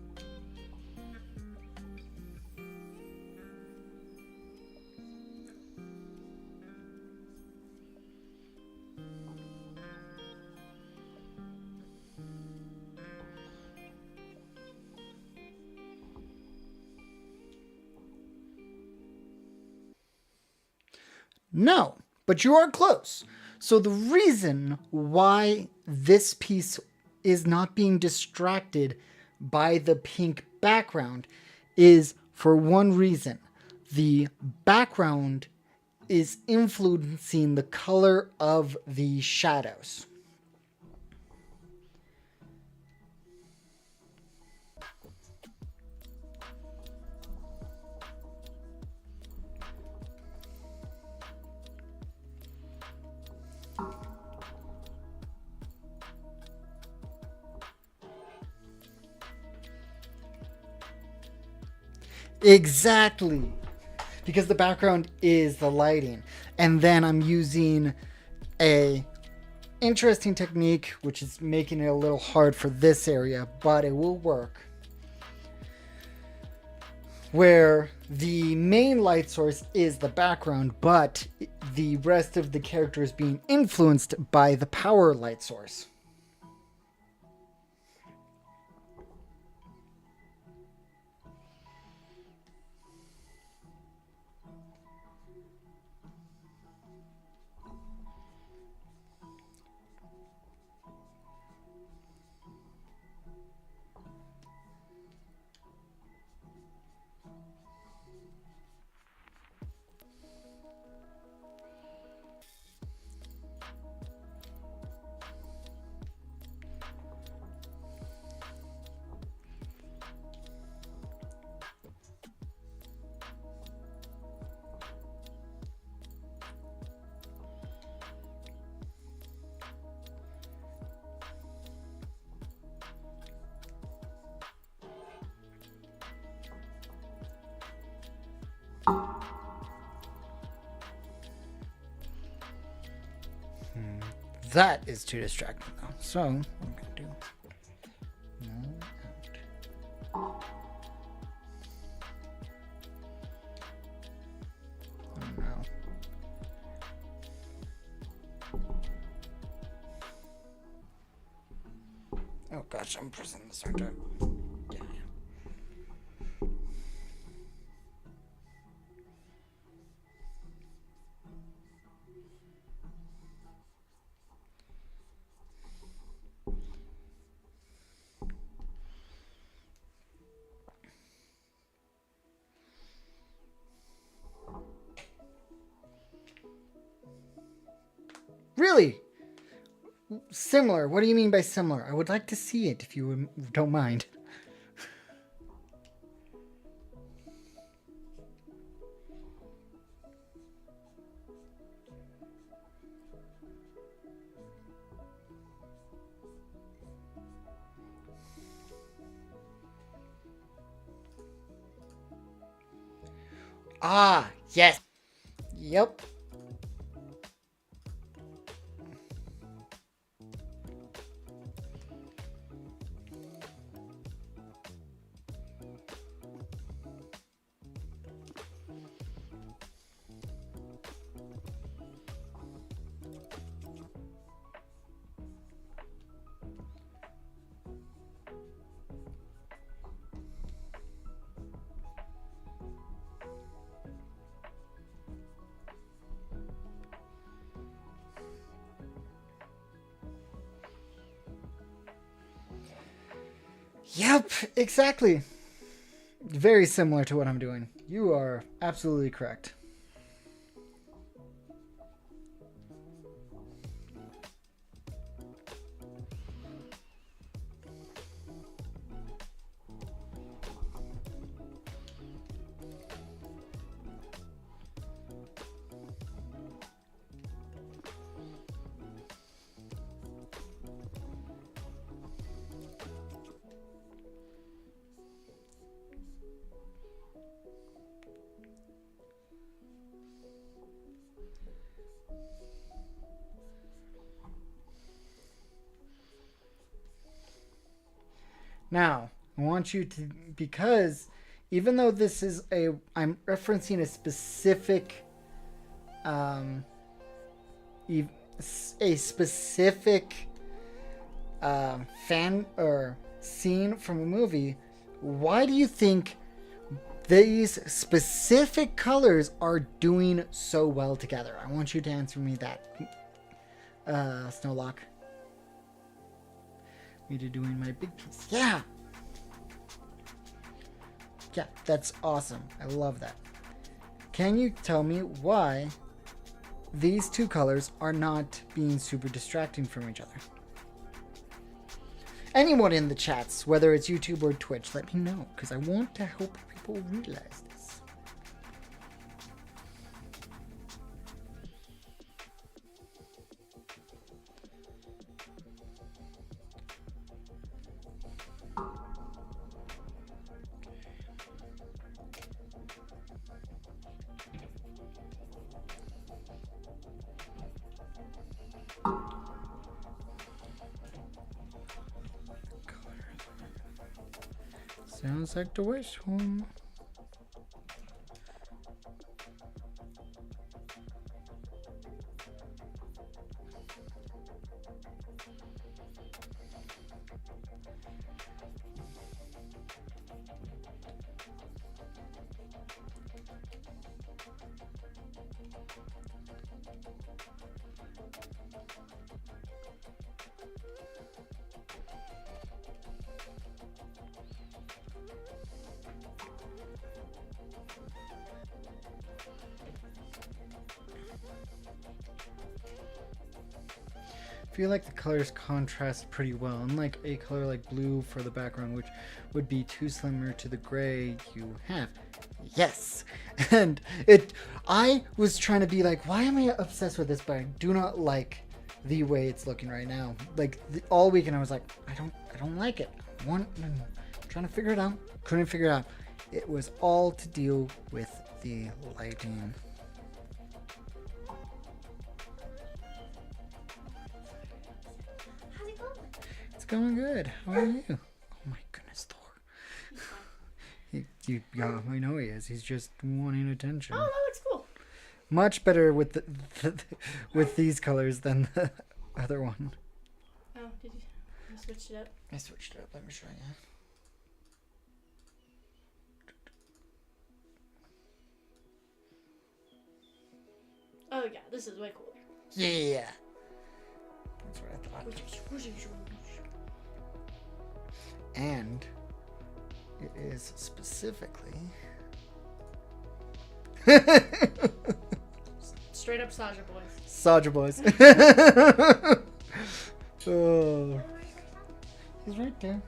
No, but you are close. So the reason why this piece is not being distracted by the pink background is for one reason. The background is influencing the color of the shadows. Exactly. Because the background is the lighting. And then I'm using a interesting technique, which is making it a little hard for this area, but it will work. Where the main light source is the background, but the rest of the character is being influenced by the power light source. That is too distracting though. So what I'm gonna do. Oh no. Oh gosh, I'm pressing this wrong time. Yeah. Really? Similar. What do you mean by similar? I would like to see it if you don't mind. Ah, yes. Yep. Yep, exactly. Very similar to what I'm doing. You are absolutely correct. Now, I want you to, because even though this is I'm referencing a specific, um, a specific fan or scene from a movie, why do you think these specific colors are doing so well together. I want you to answer me that. Snowlock. Me to doing my big piece. Yeah! Yeah, that's awesome. I love that. Can you tell me why these two colors are not being super distracting from each other? Anyone in the chats, whether it's YouTube or Twitch, let me know, because I want to help people realize this. Sounds like the wish home. I feel like the colors contrast pretty well, unlike a color like blue for the background, which would be too similar to the gray you have. Yes! And I was trying to be like, why am I obsessed with this, but I do not like the way it's looking right now. Like, all weekend I was like, I don't like it. I'm trying to figure it out. Couldn't figure it out. It was all to deal with the lighting. It's going good. How are you? Oh my goodness, Thor. Yeah, I know he is. He's just wanting attention. Oh, that looks cool. Much better with with these colors than the other one. Oh, did you switched it up? I switched it up. Let me show you. Oh yeah, this is way cooler. Yeah. That's what I thought. And it is specifically Straight up Saja boys. Saja boys. Oh, he's right there.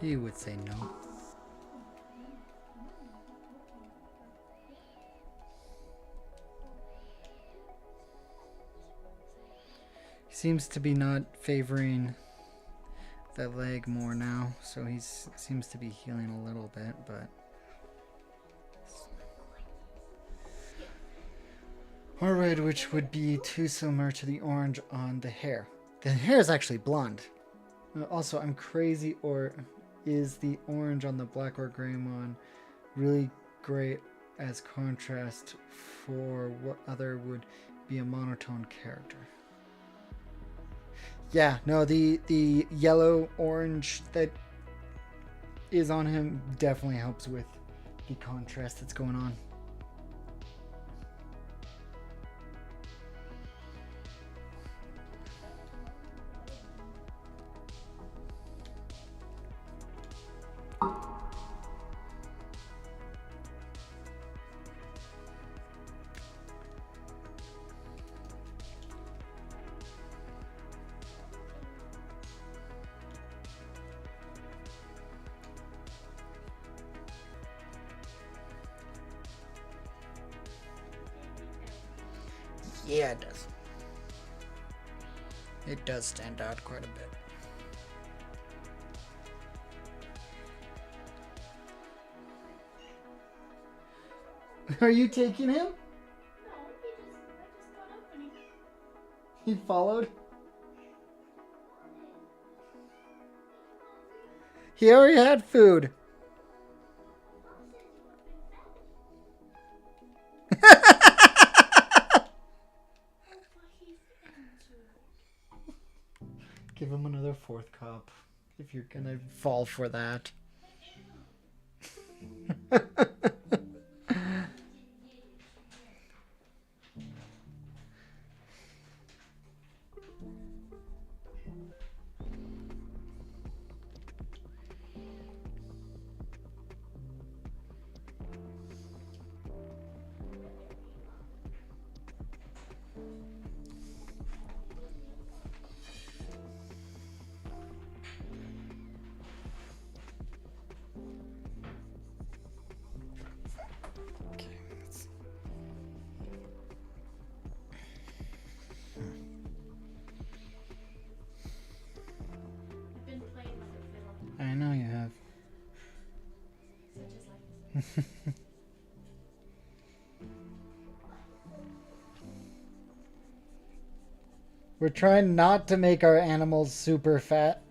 He would say no. He seems to be not favoring the leg more now, so he seems to be healing a little bit, but... Alright, which would be too similar to the orange on the hair. The hair is actually blonde. Also, I'm crazy, or is the orange on the BlackWargreymon really great as contrast for what other would be a monotone character? Yeah, no, the yellow orange that is on him definitely helps with the contrast that's going on. Yeah, it does. It does stand out quite a bit. Are you taking him? No, I just got up and He followed? He already had food. Give him another fourth cup if you're gonna fall for that. I've been playing with the fiddle. I know you have. Such as life. We're trying not to make our animals super fat.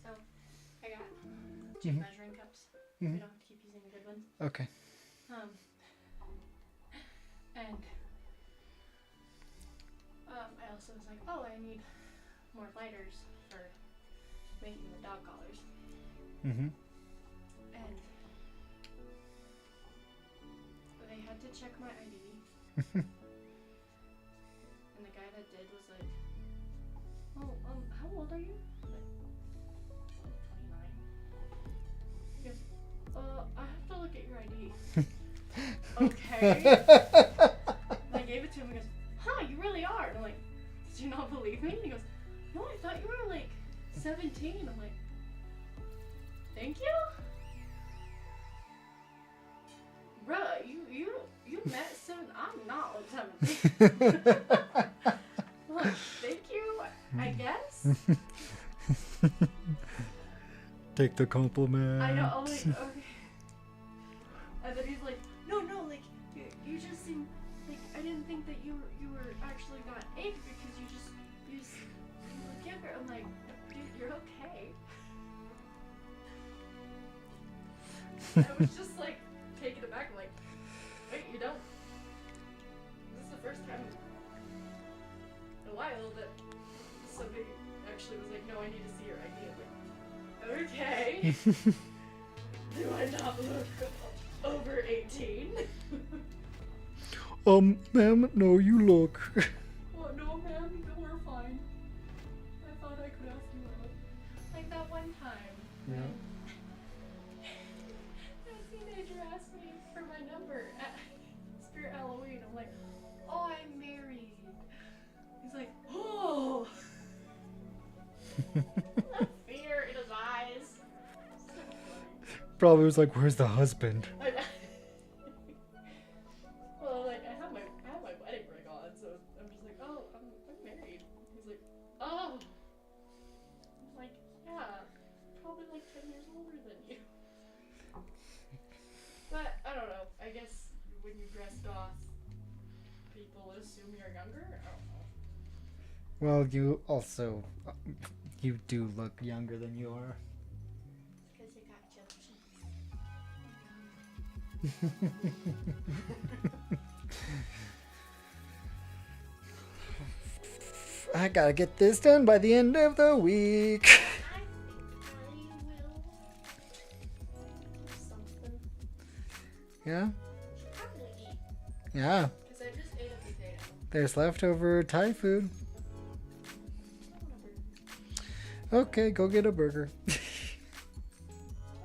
So, I got two Mhm. measuring cups. Mhm. We don't have to keep using the good ones. Okay. And I also was like, oh, I need more lighters for making the dog collars. Mm-hmm. And they had to check my ID. And the guy that did was like, oh, how old are you? I was like, 29. He goes, I have to look at your ID. Okay. And I gave it to him and he goes, huh, you really are. And I'm like, did you not believe me? And he goes, no, I thought you were like 17. I'm like, thank you? Bruh, you met 7. I'm not like 17. I'm like, thank you, I guess. Take the compliment. I know, I'm like, okay. And then he's like, no, like, you just seem like, I didn't think that you were actually not 8 because you look younger. I'm like, dude, you're okay. I was just like, taken aback, I'm like, wait, you don't? This is the first time in a while that somebody actually was like, no, I need to see your ID. I'm like, okay. Do I not look over 18? Ma'am, no, you look. Oh, no, ma'am, no, we're fine. I thought I could ask you out. Like that one time. Yeah. A teenager asked me for my number at Spirit Halloween. I'm like, oh, I'm married. He's like, oh. The fear in his eyes. So funny. Probably was like, where's the husband? Well, like I have my wedding ring on, so I'm just like, oh, I'm married. He's like, oh. I'm like, yeah, probably like 10 years older than you. But I don't know. I guess when you dressed off, people people would assume you're younger. I don't know. Well, you also, you do look younger than you are. Because I got Joe I gotta get this done by the end of the week. I think I will do something. Yeah? Should probably eat. Yeah. Because I just ate a potato. There's leftover Thai food. I want a burger. Okay, go get a burger. I'll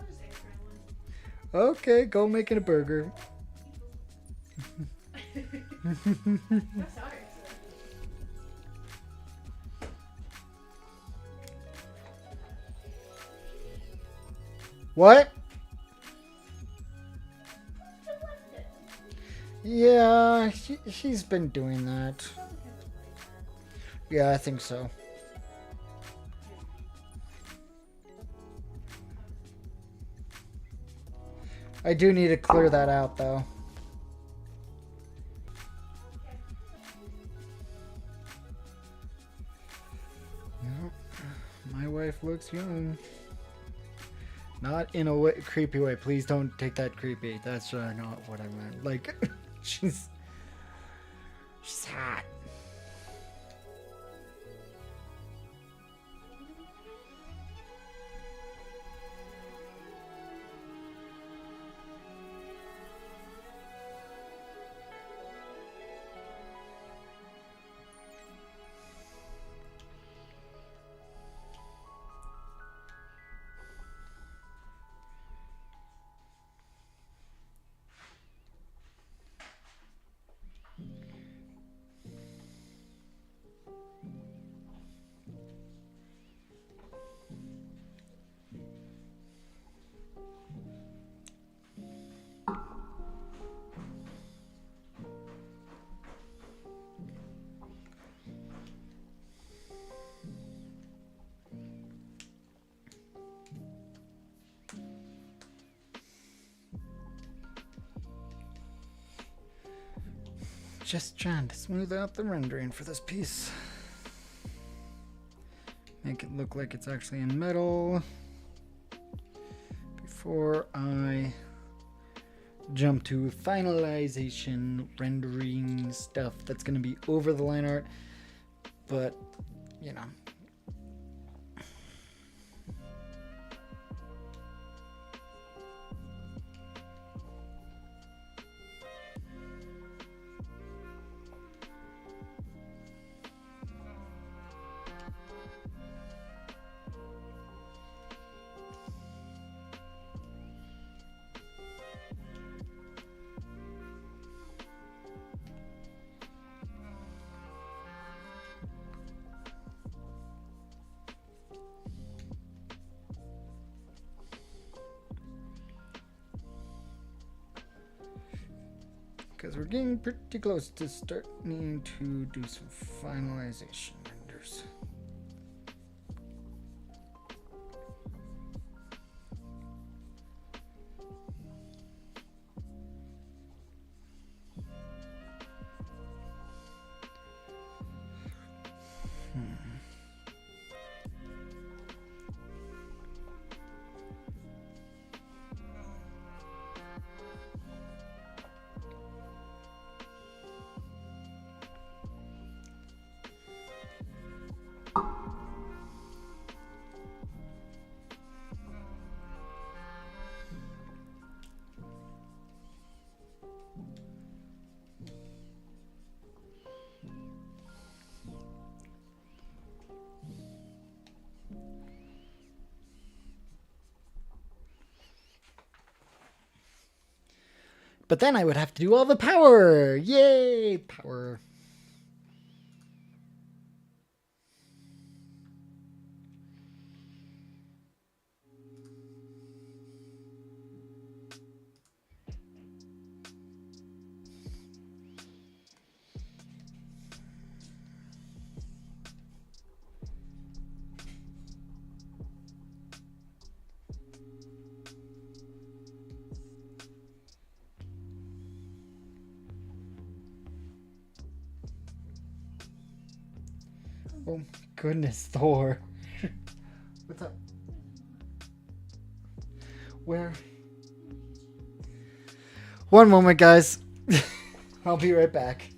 just air fry one. Okay, go make it a burger. I'm sorry. What? Yeah, she's been doing that. Yeah, I think so. I do need to clear that out, though. Yep. My wife looks young. Not in a creepy way. Please don't take that creepy. That's not what I meant. Like, she's hot. Just trying to smooth out the rendering for this piece. Make it look like it's actually in metal before I jump to finalization rendering stuff that's going to be over the line art. But, you know. Because we're getting pretty close to starting to do some finalization renders. But then I would have to do all the power. Yay, power. Oh my goodness, Thor. What's up? Where? One moment, guys. I'll be right back.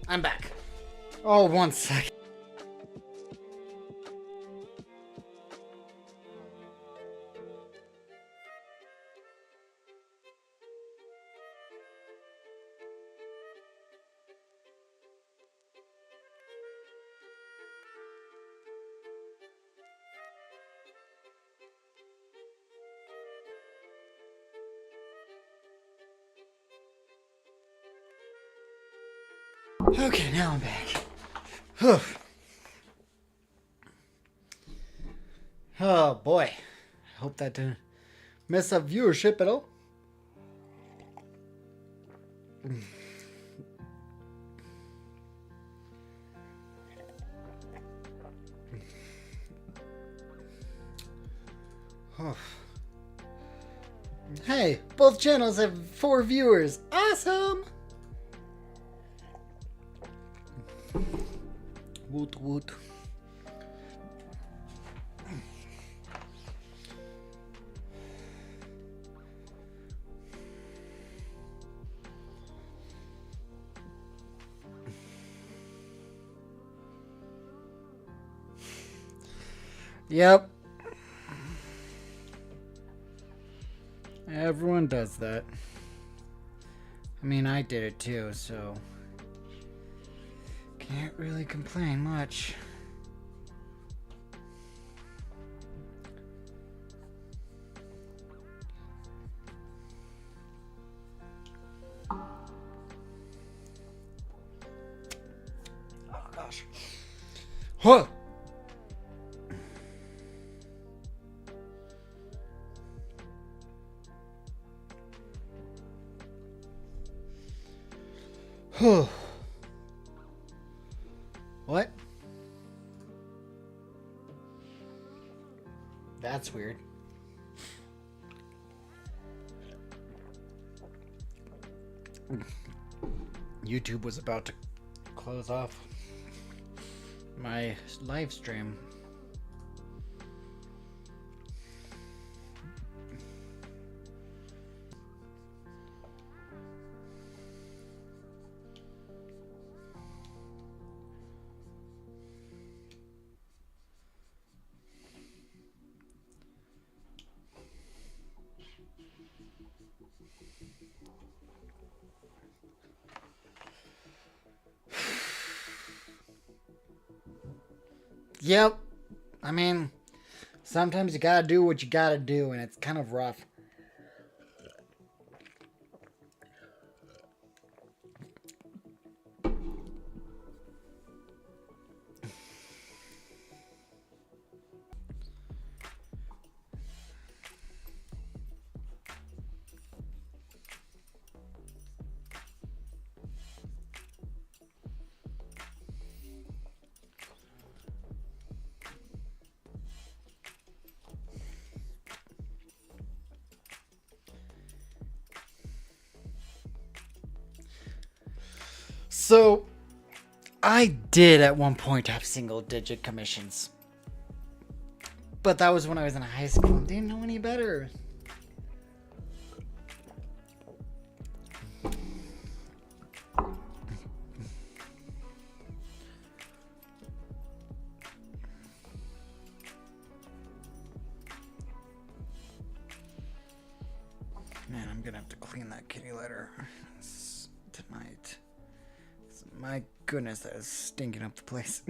I'm back. Oh, 1 second. Okay, now I'm back. Whew. Oh boy. I hope that didn't mess up viewership at all. Hey, both channels have 4 viewers. Awesome! Woot woot. Yep. Everyone does that. I mean, I did it too, so can't really complain much. Oh gosh. Huh. What? That's weird. YouTube was about to close off my live stream. Yep. I mean, sometimes you gotta do what you gotta do, and it's kind of rough. So, I did at one point have single digit commissions. But that was when I was in high school and didn't know any better. Man, I'm gonna have to clean that kitty litter tonight. My goodness, that is stinking up the place.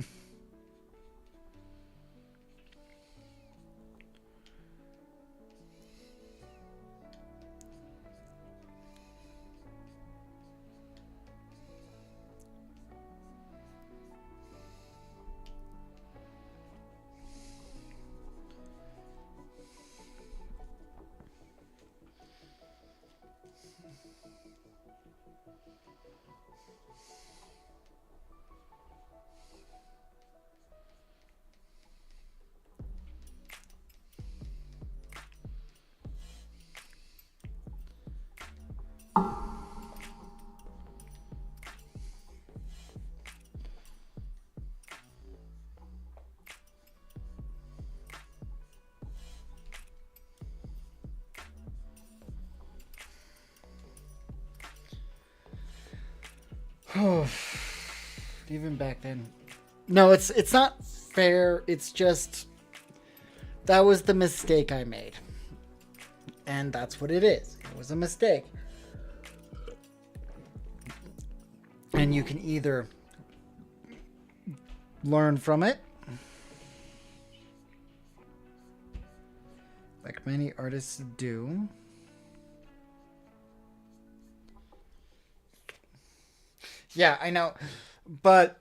Even back then. No, it's not fair. It's just that was the mistake I made. And that's what it is. It was a mistake. And you can either learn from it, like many artists do. Yeah, I know. But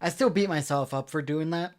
I still beat myself up for doing that.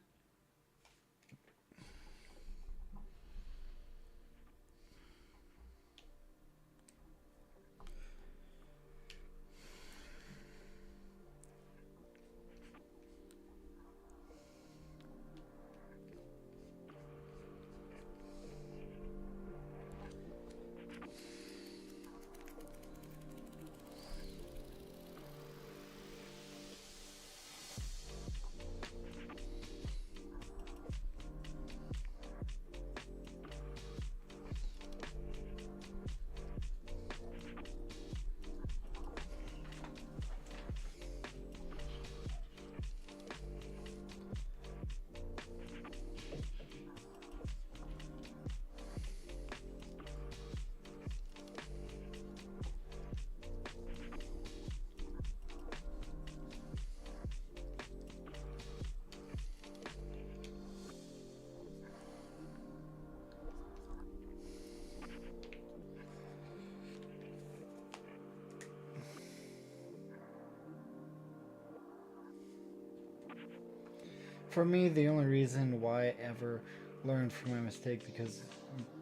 For me, the only reason why I ever learned from my mistake because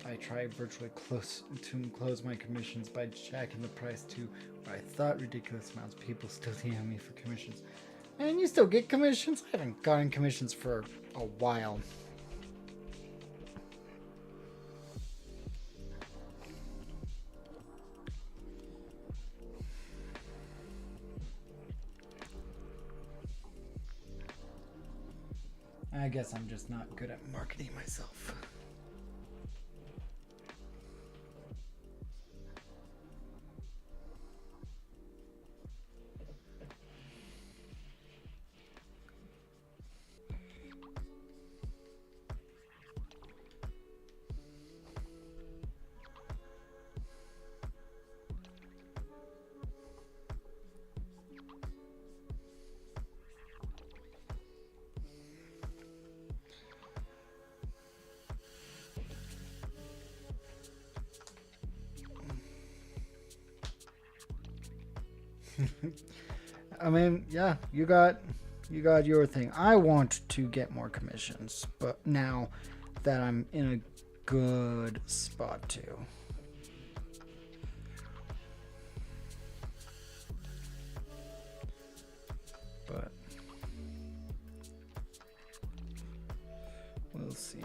I tried virtually close my commissions by jacking the price to what I thought ridiculous amounts. People still DM me for commissions, and you still get commissions. I haven't gotten commissions for a while. I guess I'm just not good at marketing myself. I mean, yeah, you got your thing. I want to get more commissions, but now that I'm in a good spot too. But we'll see.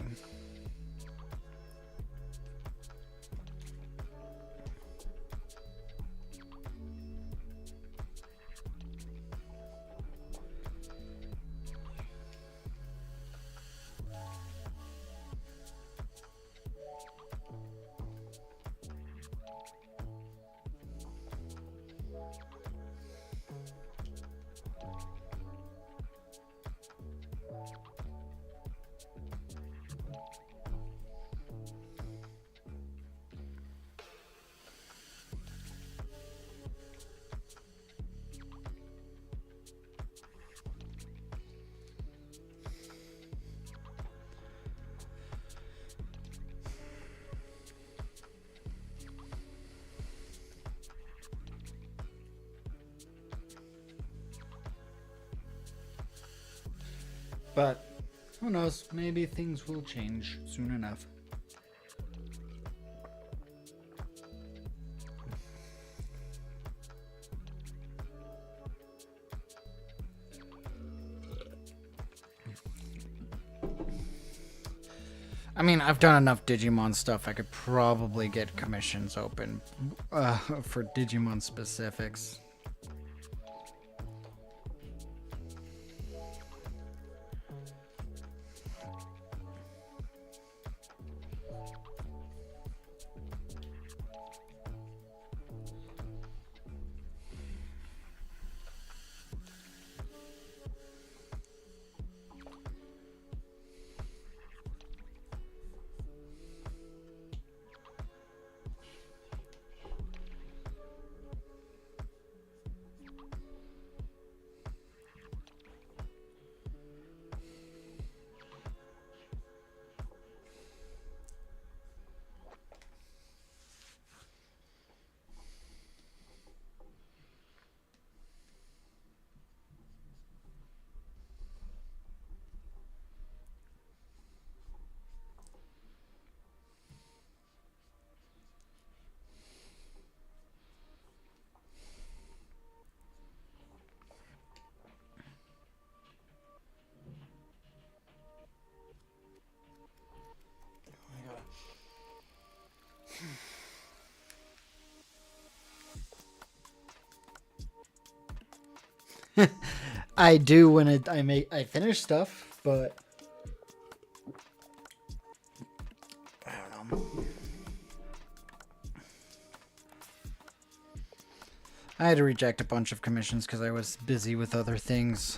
But who knows? Maybe things will change soon enough. I mean, I've done enough Digimon stuff. I could probably get commissions open for Digimon specifics. I do when I finish stuff, but I don't know. I had to reject a bunch of commissions because I was busy with other things.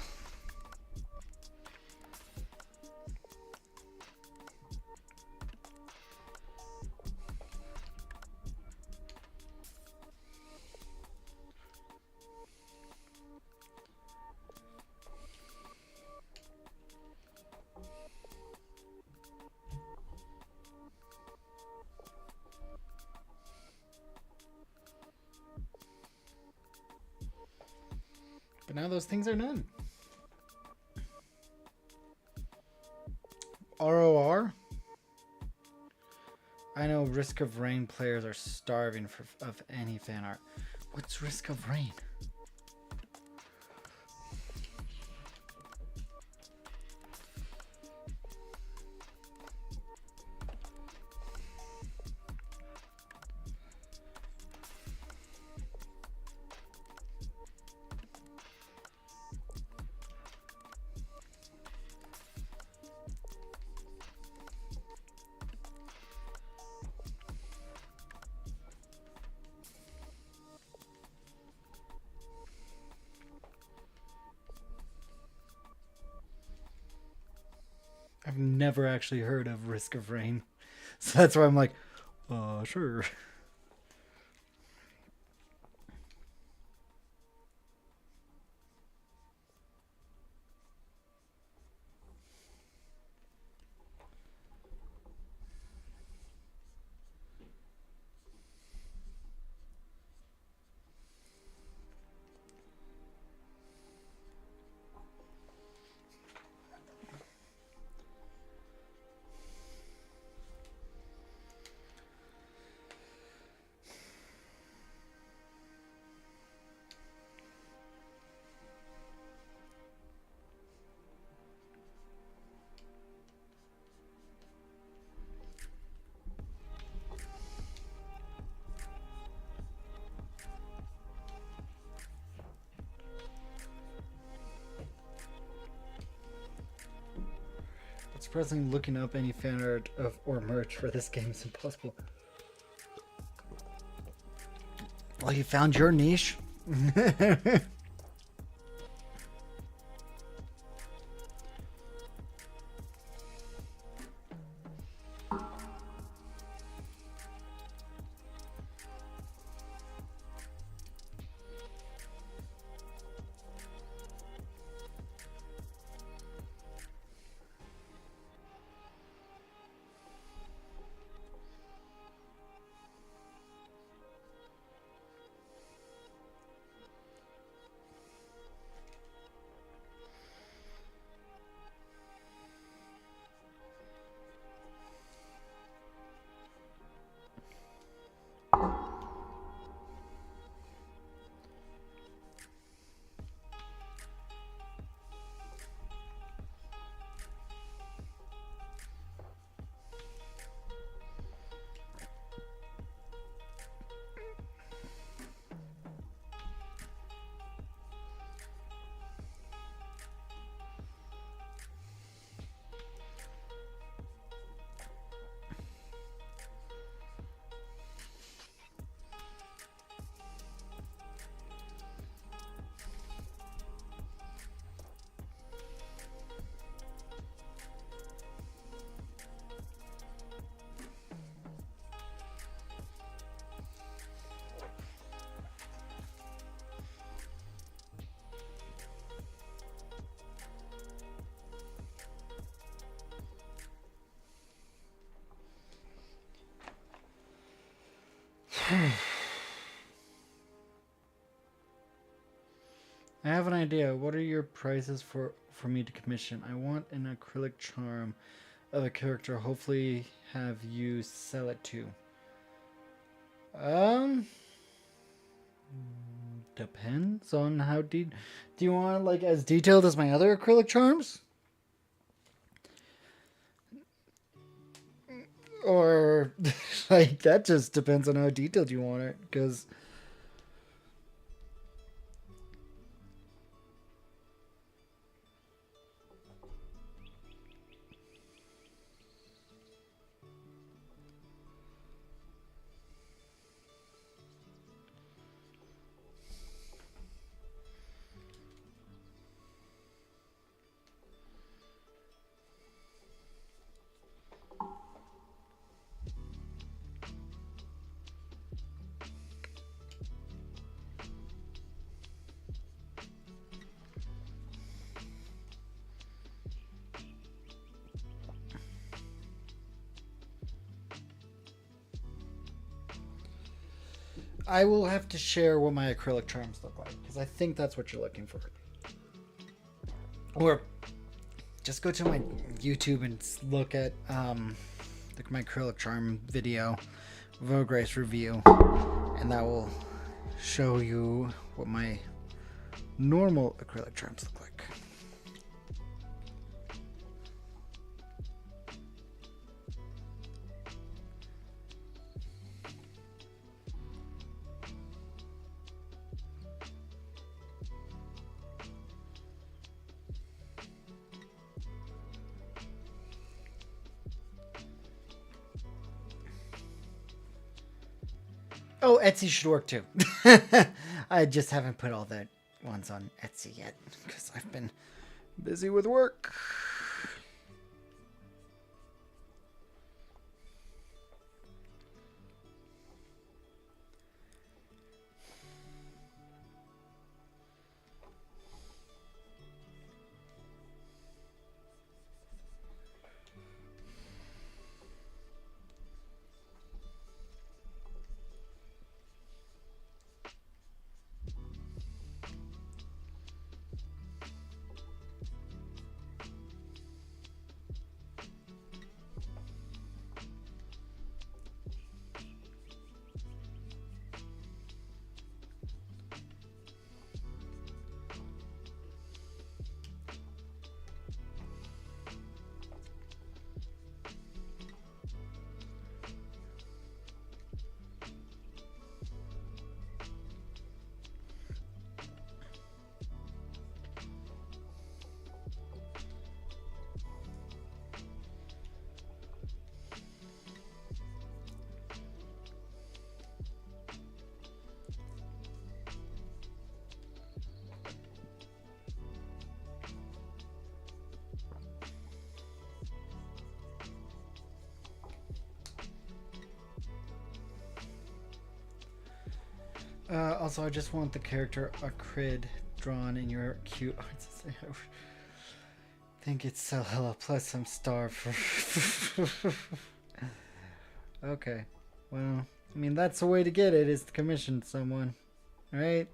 But now those things are none. ROR? I know Risk of Rain players are starving of any fan art. What's Risk of Rain? I've never actually heard of Risk of Rain. So that's why I'm like, sure. Surprisingly, looking up any fan art of or merch for this game is impossible. Well, you found your niche. I have an idea. What are your prices for me to commission? I want an acrylic charm of a character. Hopefully, have you sell it to. Depends on how deep. Do you want like as detailed as my other acrylic charms? Or like that just depends on how detailed you want it, because I will have to share what my acrylic charms look like, because I think that's what you're looking for. Or just go to my YouTube and look at my acrylic charm video, Vogue Race review, and that will show you what my normal acrylic charms look like. Oh, Etsy should work too. I just haven't put all the ones on Etsy yet because I've been busy with work. Also, I just want the character Acrid drawn in your cute arts. I think it's so hello plus some star for. Okay, well, I mean that's the way to get it is to commission someone, right?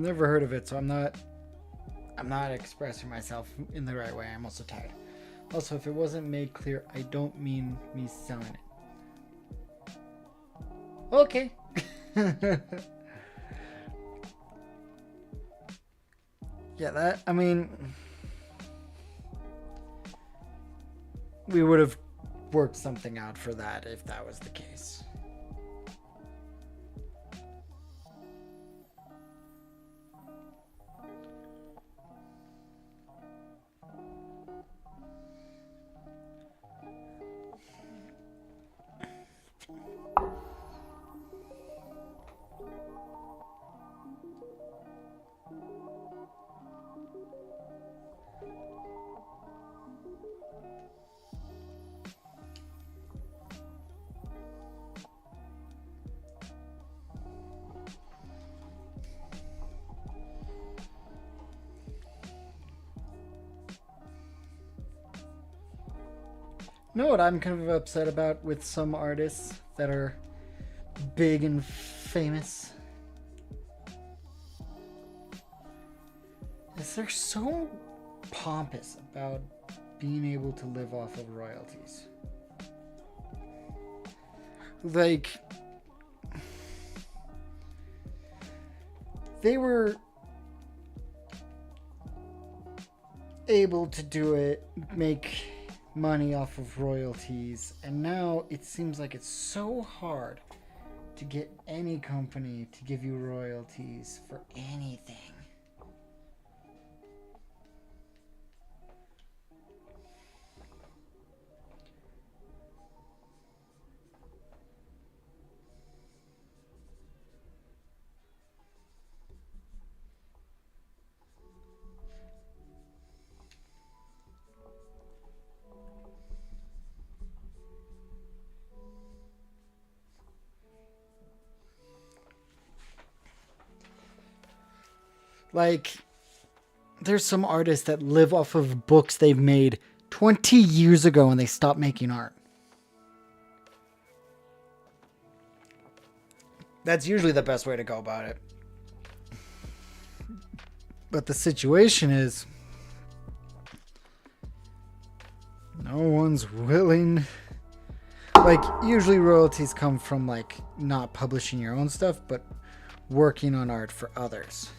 Never heard of it, so I'm not expressing myself in the right way. I'm also tired. Also, if it wasn't made clear, I don't mean me selling it. Okay. Yeah, I mean, we would have worked something out for that if that was the case. You know what I'm kind of upset about with some artists that are big and famous? Is they're so pompous about being able to live off of royalties. Like, they were able to do it, make money off of royalties, and now it seems like it's so hard to get any company to give you royalties for anything. Like, there's some artists that live off of books they've made 20 years ago and they stopped making art. That's usually the best way to go about it. But the situation is, no one's willing. Like, usually royalties come from, like, not publishing your own stuff, but working on art for others.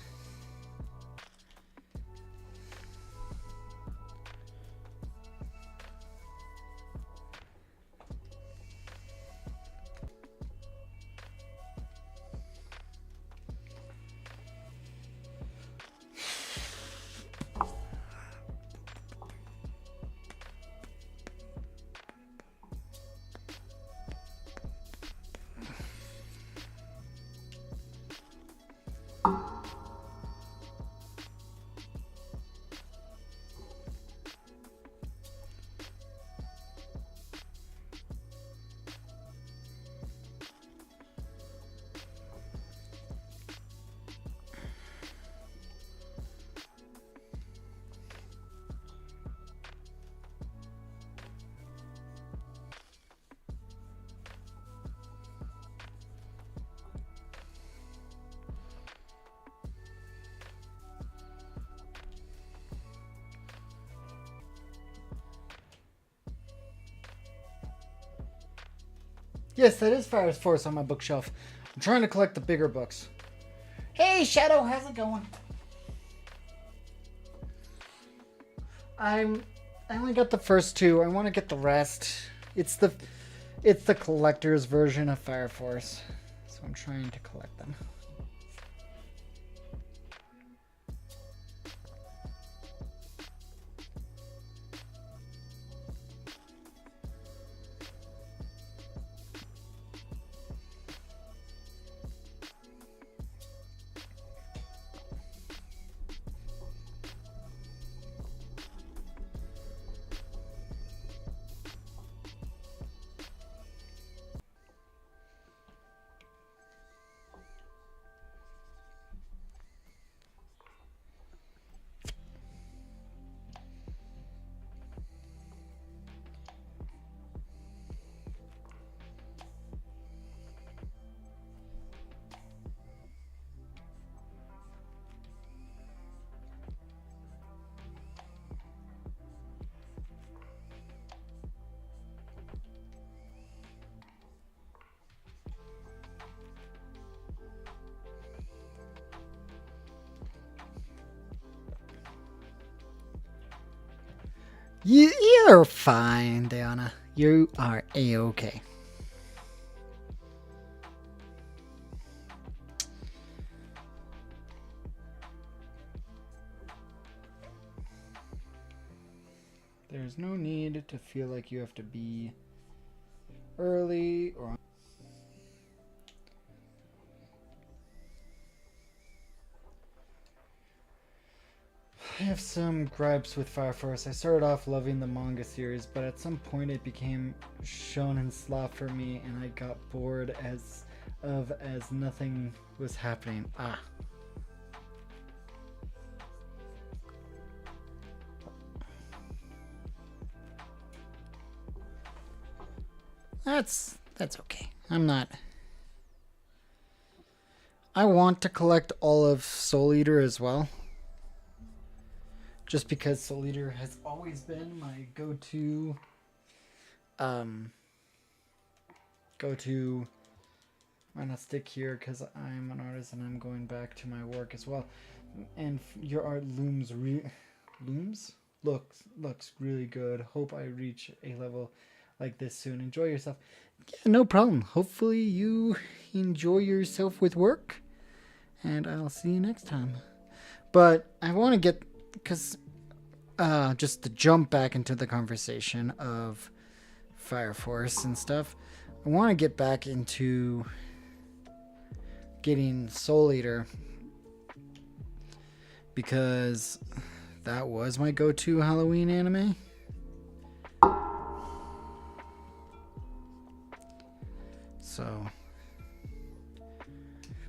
Yes, that is Fire Force on my bookshelf. I'm trying to collect the bigger books. Hey, Shadow, how's it going? I only got the first two. I want to get the rest. It's the collector's version of Fire Force, so I'm trying to collect them. You're fine, Diana. You are A-okay. There's no need to feel like you have to be early or... I have some gripes with Fire Force. I started off loving the manga series, but at some point it became shonen slop for me, and I got bored as nothing was happening. That's okay. I'm not... I want to collect all of Soul Eater as well. Just because Soul Eater has always been my go-to why not stick here? Because I'm an artist and I'm going back to my work as well. And your art looms looks really good. Hope I reach a level like this soon. Enjoy yourself. Yeah, no problem. Hopefully you enjoy yourself with work, and I'll see you next time. But I want to get, because just to jump back into the conversation of Fire Force and stuff, I want to get back into getting Soul Eater, because that was my go-to Halloween anime. So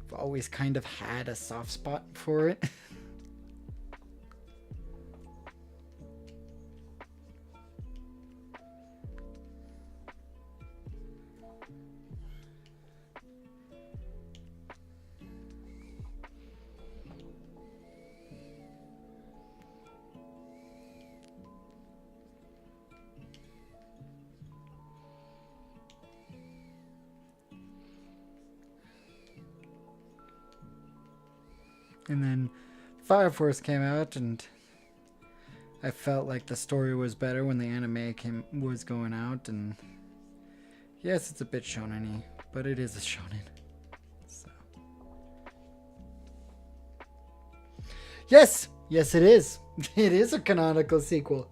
I've always kind of had a soft spot for it. And then Fire Force came out, and I felt like the story was better when the anime was going out. And yes, it's a bit shonen-y, but it is a shonen. So yes, it is. It is a canonical sequel.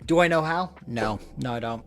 Do I know how? No, I don't.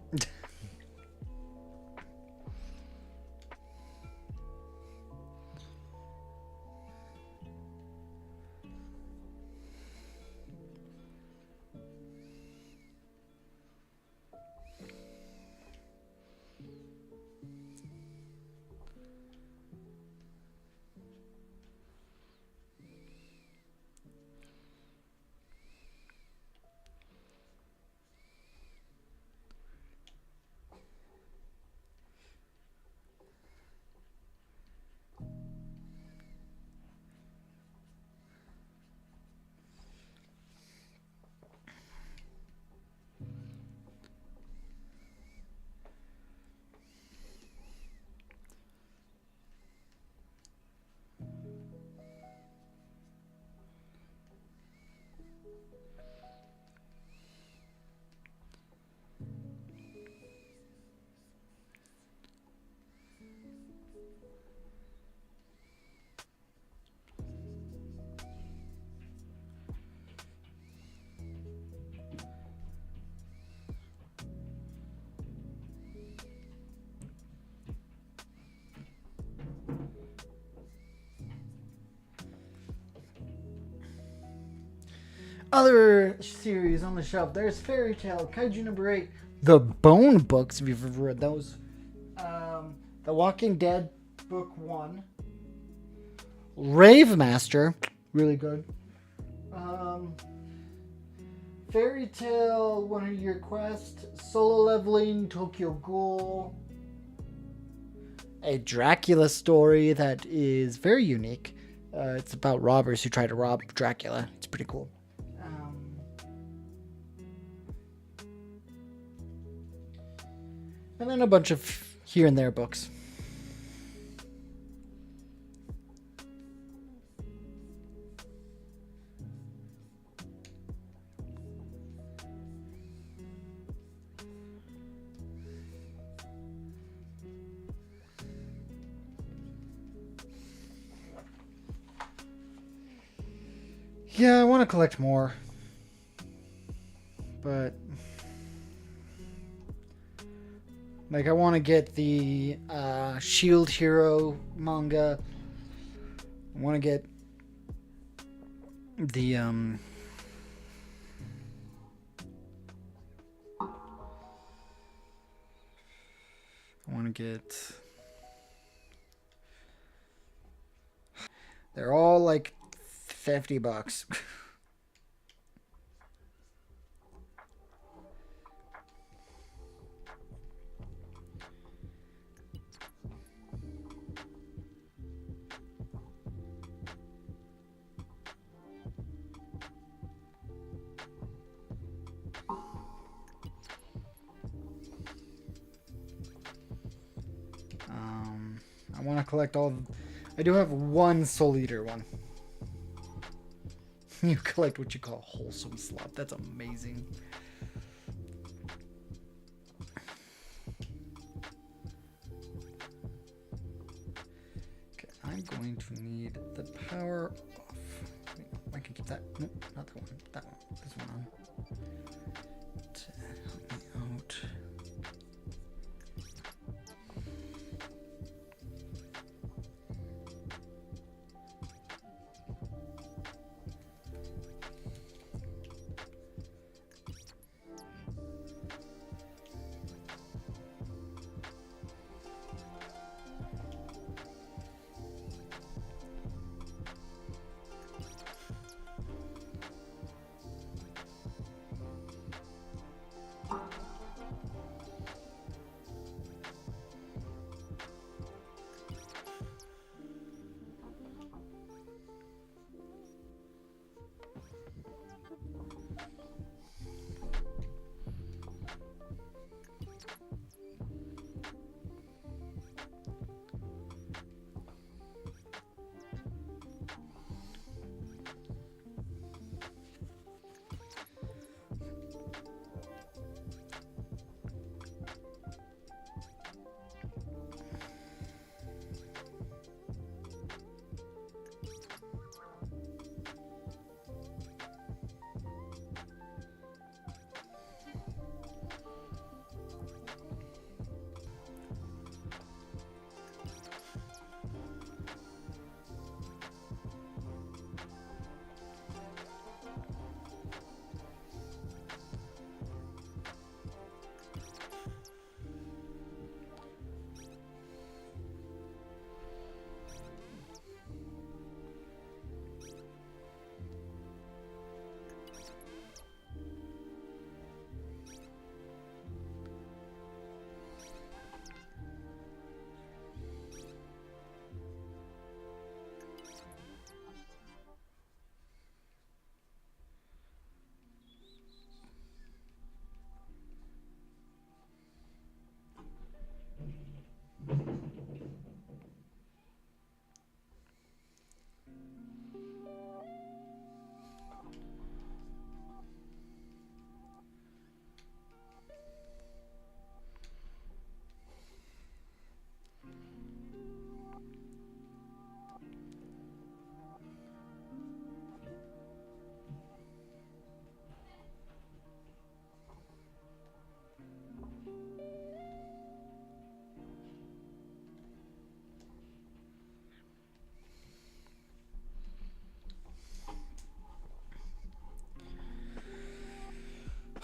Other series on the shelf. There's Fairy Tail, Kaiju number 8, the Bone books, if you've ever read those. The Walking Dead book 1. Rave Master, really good. Fairy Tail, 100-Year Quest, Solo Leveling, Tokyo Ghoul. A Dracula story that is very unique. It's about robbers who try to rob Dracula. It's pretty cool. And then a bunch of here and there books. Yeah, I want to collect more. But like, I want to get the Shield Hero manga. I want to get the I want to get. They're all like $50. I want to collect all. I do have one Soul Eater one. You collect what you call wholesome slop. That's amazing. Okay, I'm going to need the power off. Wait, I can keep that. Nope, not that one. That one. This one on. To help me out.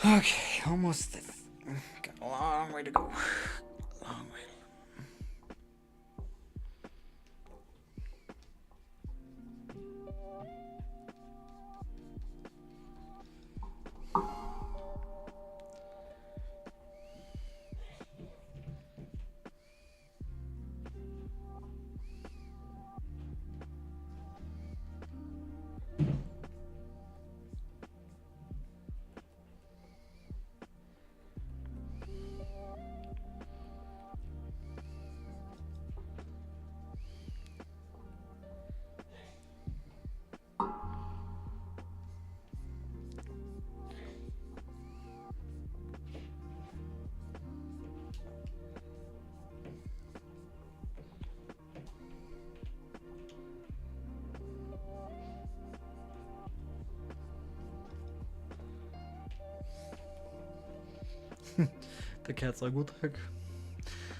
Okay, almost there. Got a long way to go. Long way. The cat's like, what the heck?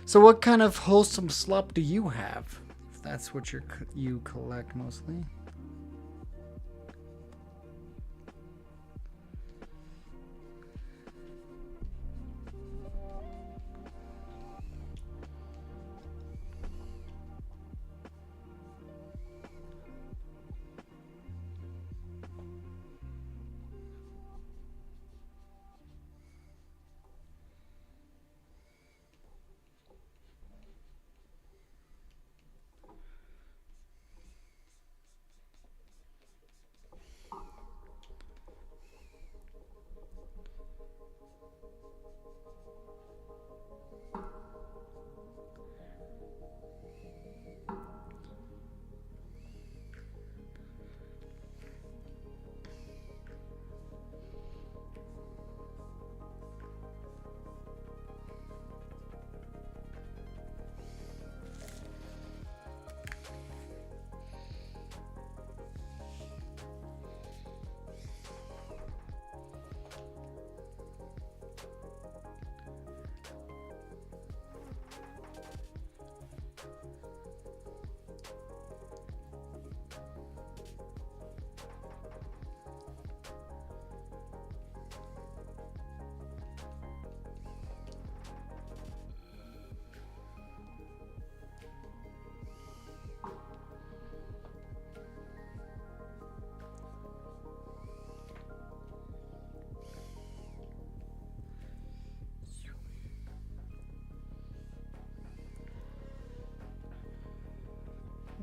So what kind of wholesome slop do you have? If that's what you collect mostly. I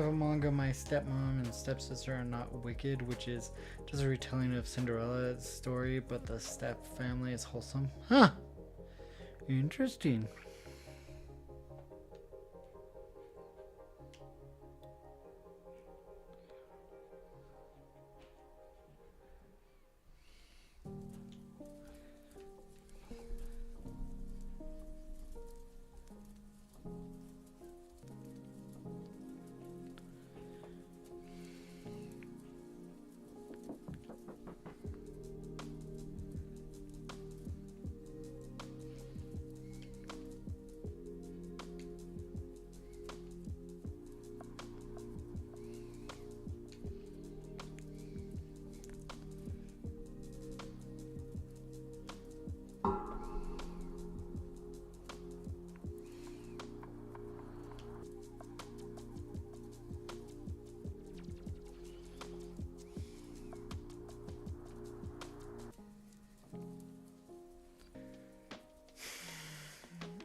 have a manga, My Stepmom and Stepsister Are Not Wicked, which is just a retelling of Cinderella's story, but the step family is wholesome. Huh. Interesting.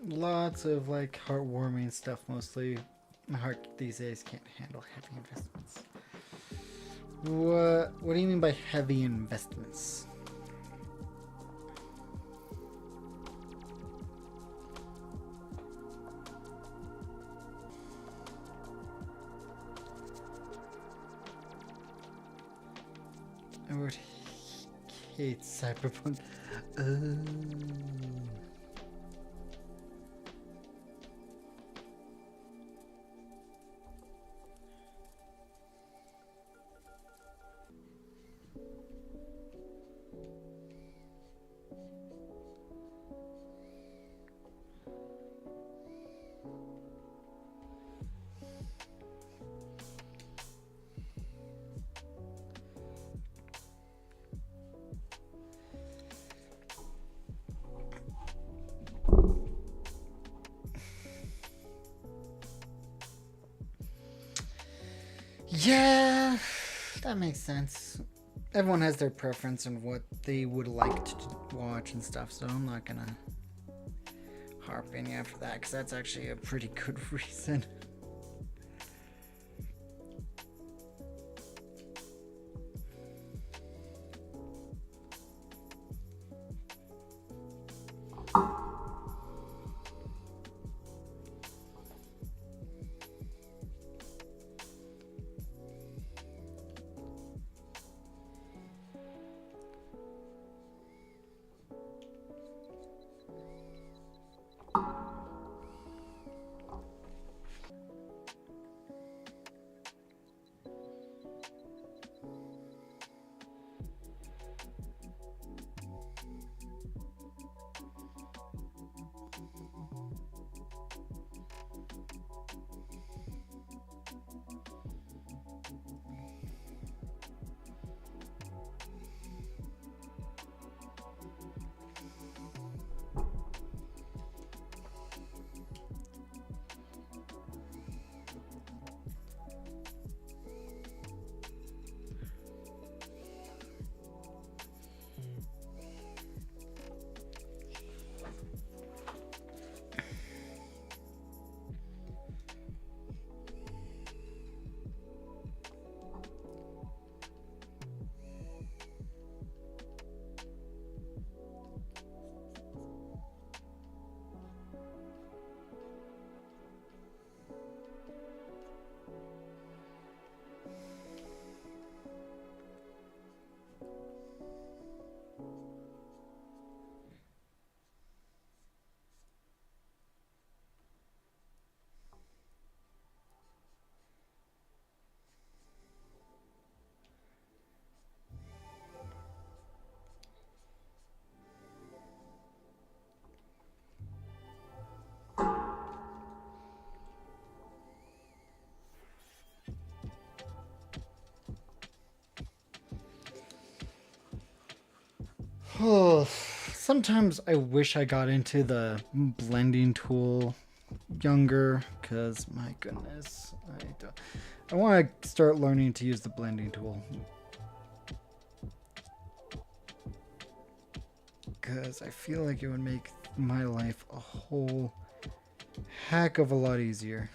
Lots of like heartwarming stuff mostly. My heart these days can't handle heavy investments. What do you mean by heavy investments? I would hate cyberpunk. Oh. Yeah, that makes sense. Everyone has their preference on what they would like to watch and stuff, so I'm not gonna harp any after that, because that's actually a pretty good reason. Oh, sometimes I wish I got into the blending tool younger, because my goodness, I want to start learning to use the blending tool. Because I feel like it would make my life a whole heck of a lot easier.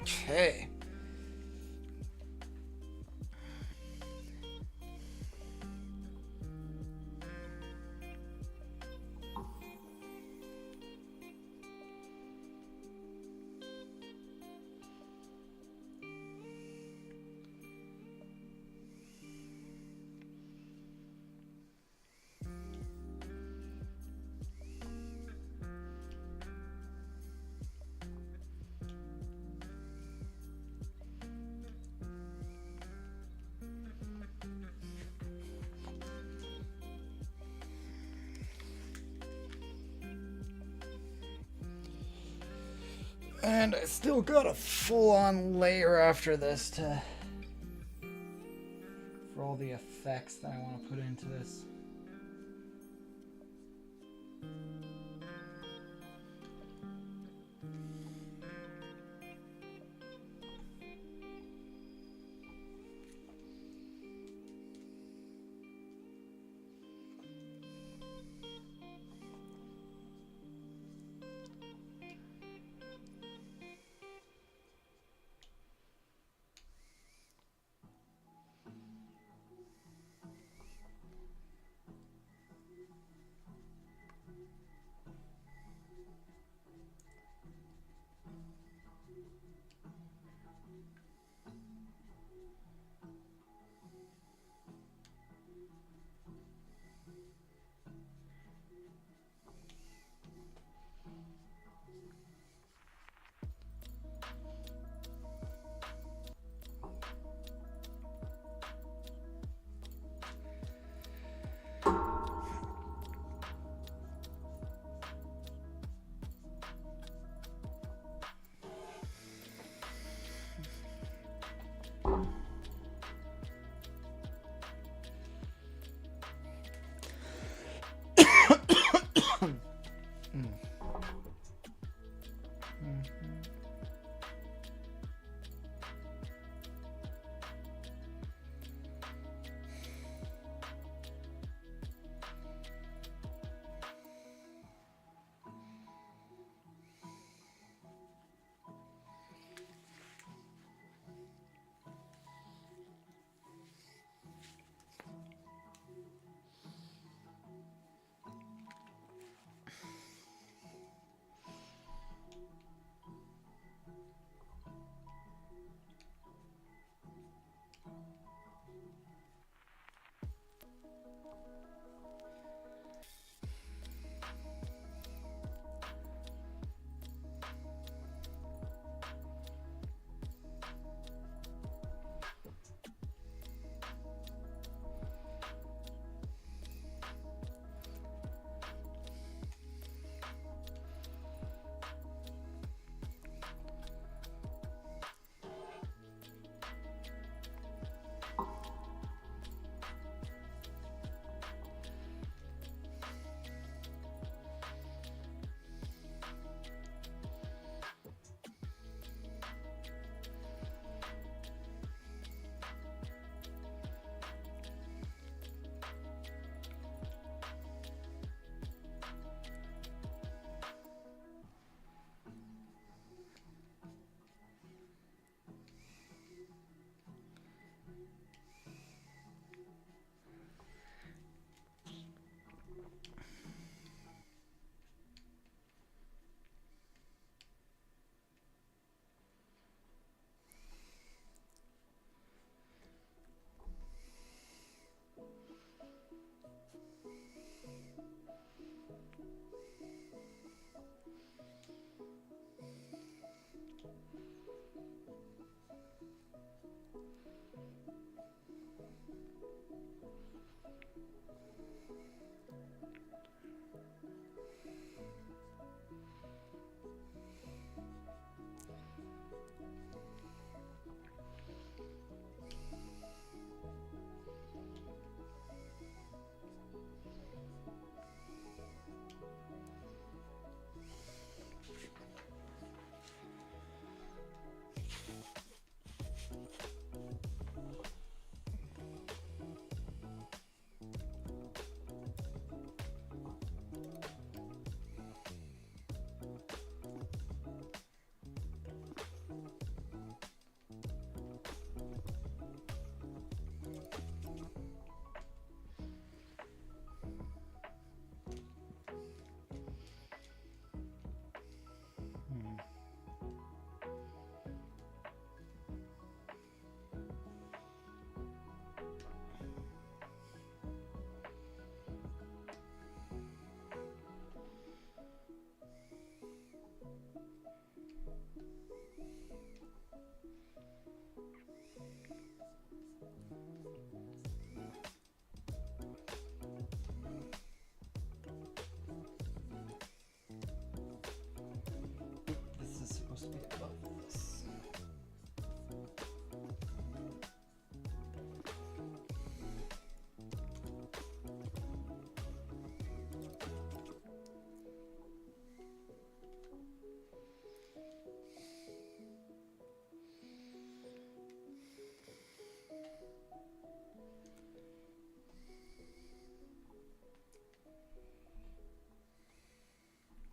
Okay. And I still got a full-on layer after this for all the effects that I want to put into this. This is supposed to be above this.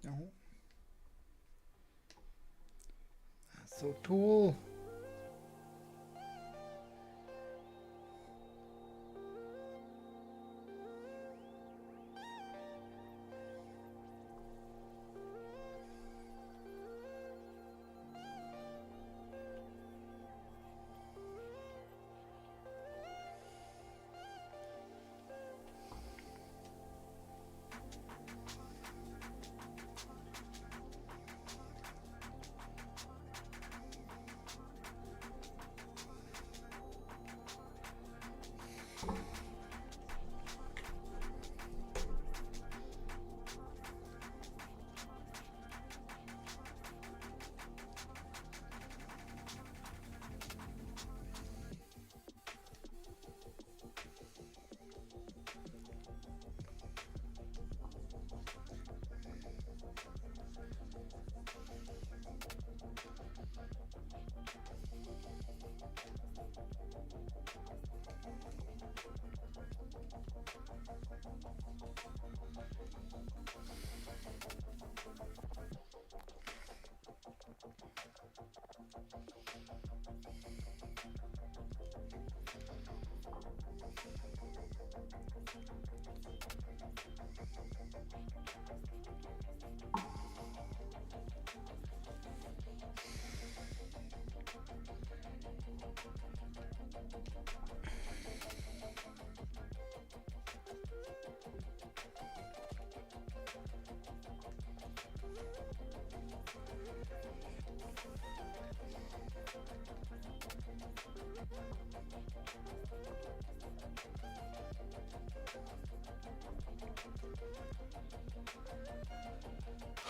No. That's so cool.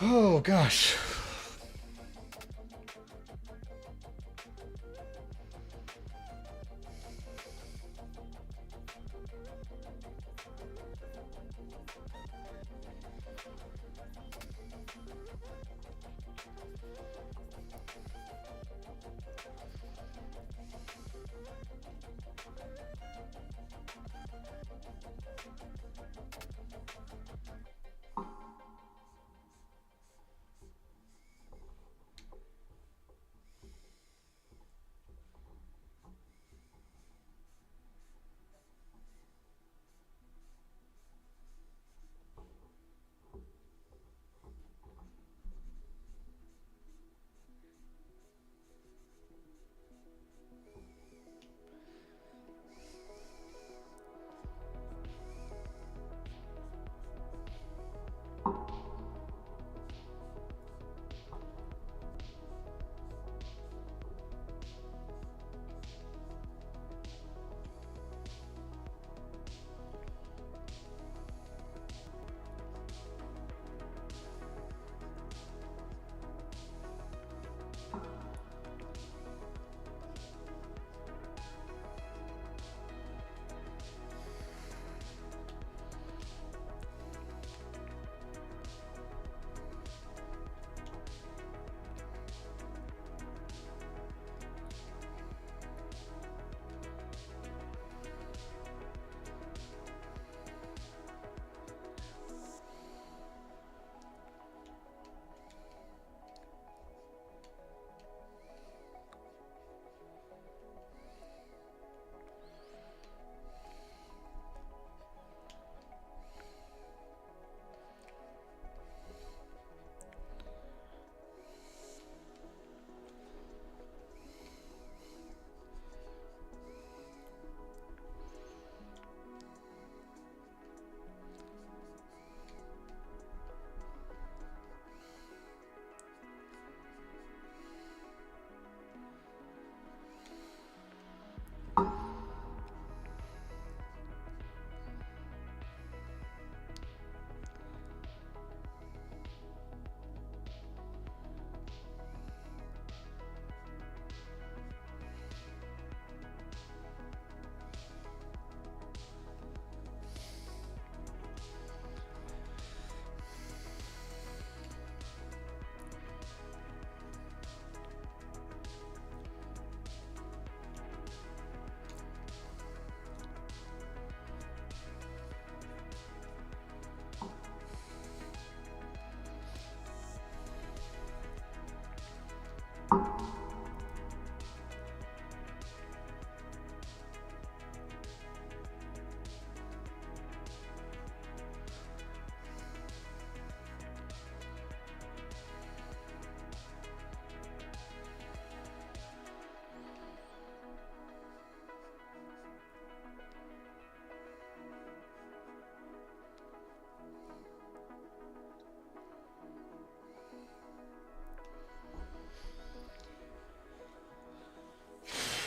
Oh gosh.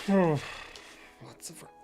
Lots of work.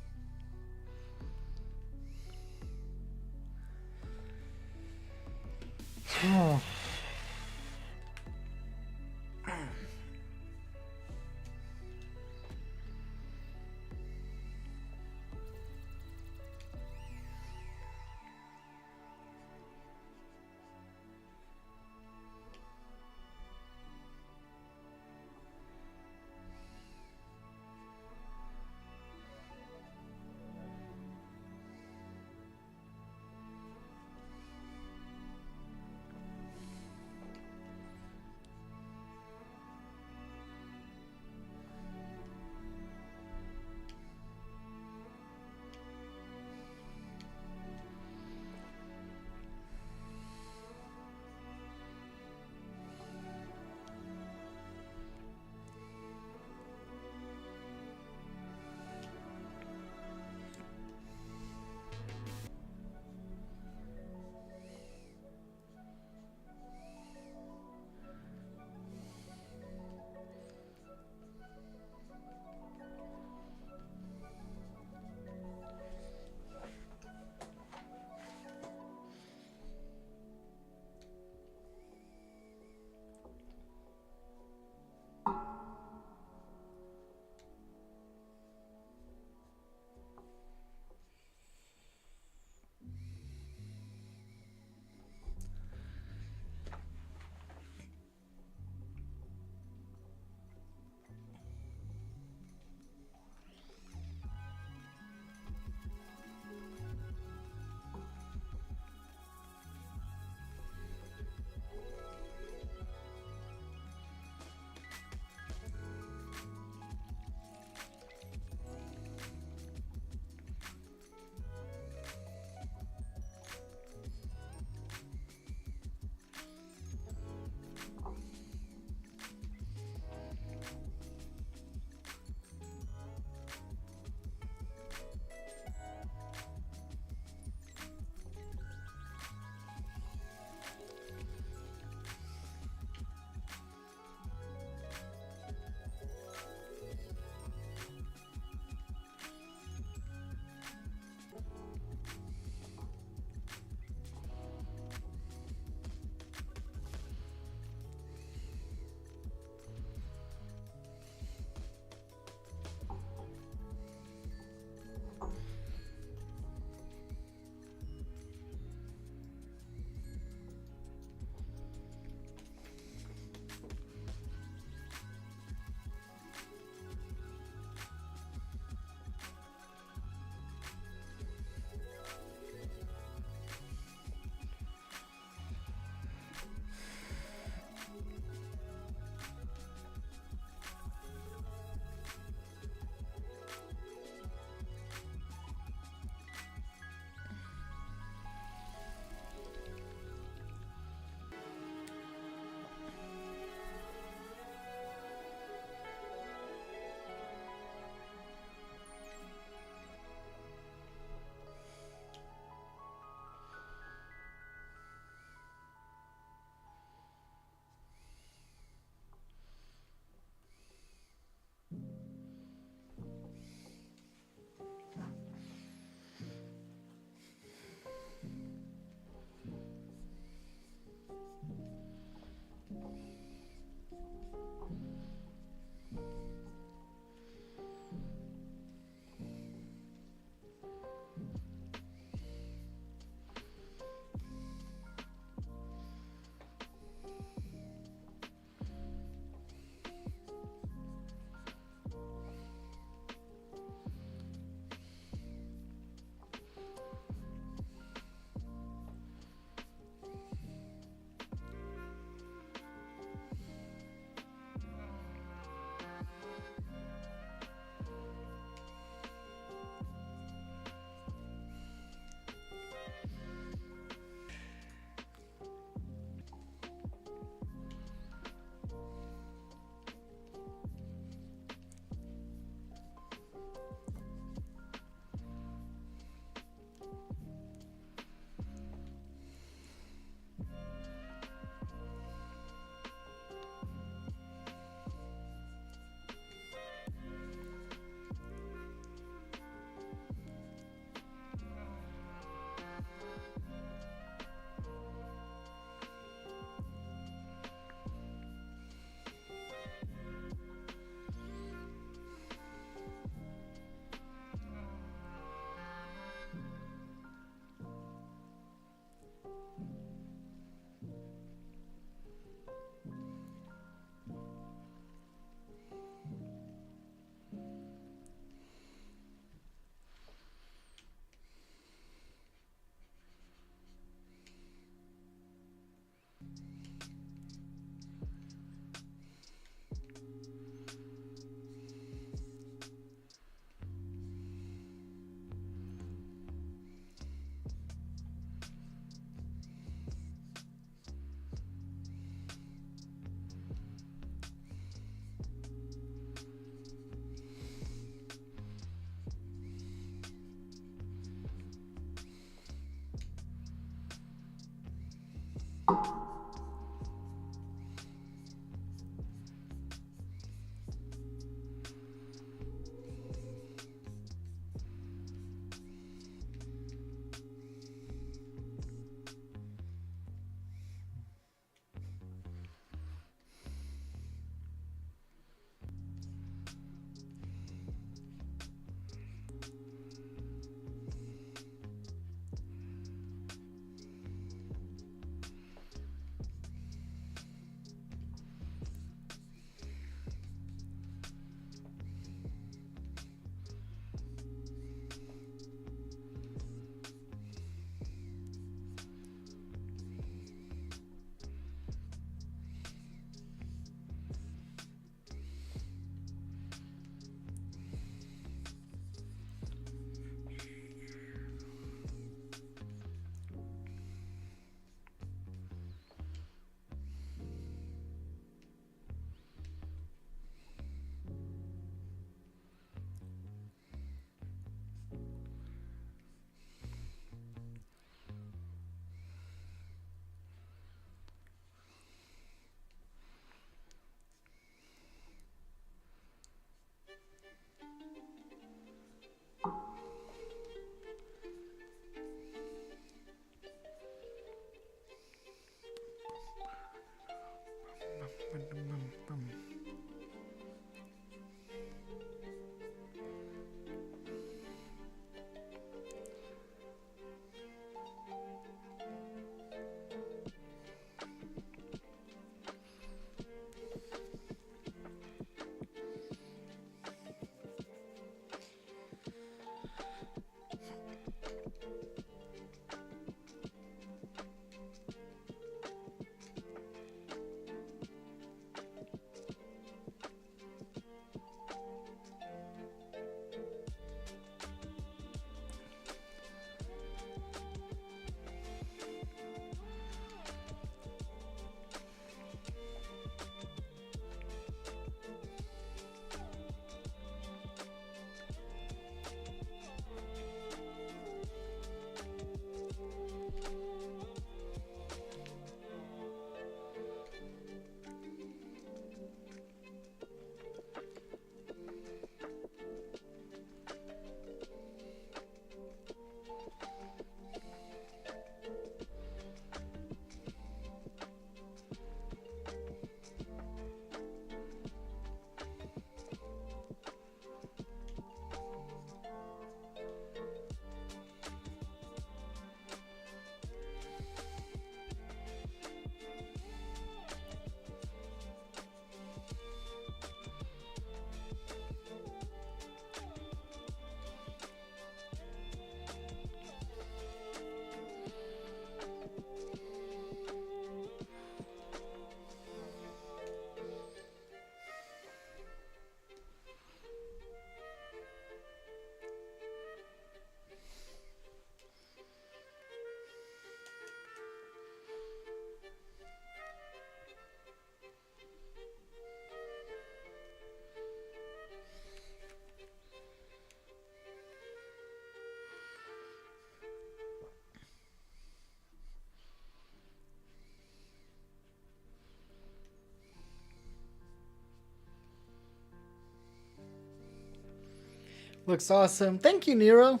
Looks awesome. Thank you, Nero.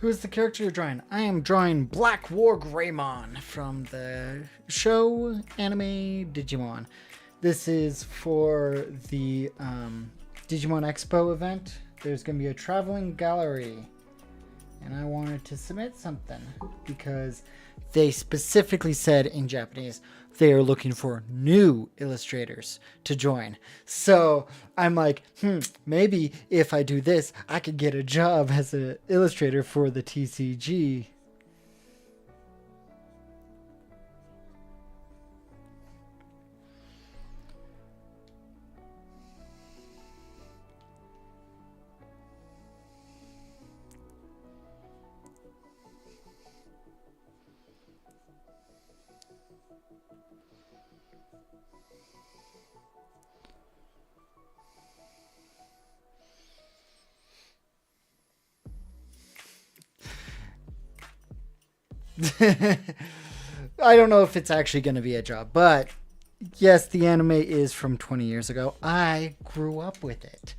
Who's the character you're drawing? I am drawing BlackWargreymon from the show anime Digimon. This is for the Digimon Expo event. There's going to be a traveling gallery. And I wanted to submit something because they specifically said in Japanese they are looking for new illustrators to join. So I'm like, maybe if I do this, I could get a job as an illustrator for the TCG. I don't know if it's actually going to be a job, but yes, the anime is from 20 years ago. I grew up with it.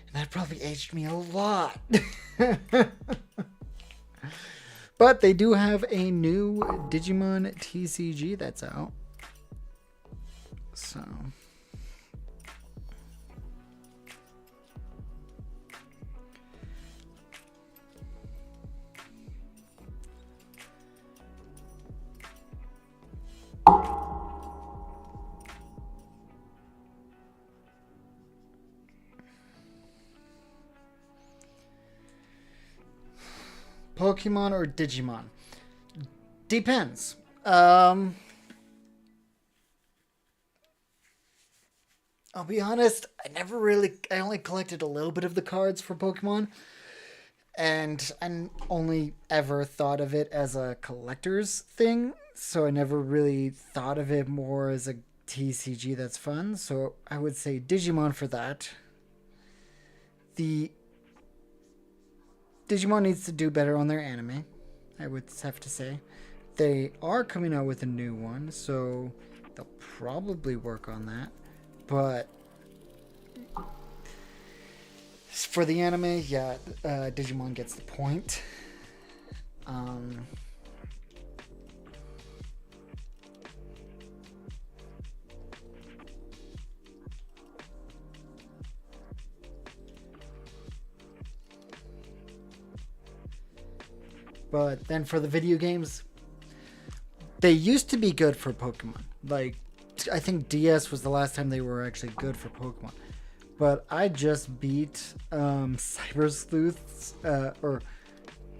And that probably aged me a lot. But they do have a new Digimon TCG that's out. So... Pokemon or Digimon? Depends. I'll be honest, I only collected a little bit of the cards for Pokemon. And I only ever thought of it as a collector's thing. So I never really thought of it more as a TCG that's fun. So I would say Digimon for that. The Digimon needs to do better on their anime, I would have to say. They are coming out with a new one, so they'll probably work on that. But for the anime, yeah, Digimon gets the point. But then for the video games, they used to be good for Pokemon. Like, I think DS was the last time they were actually good for Pokemon. But I just beat Cyber Sleuth's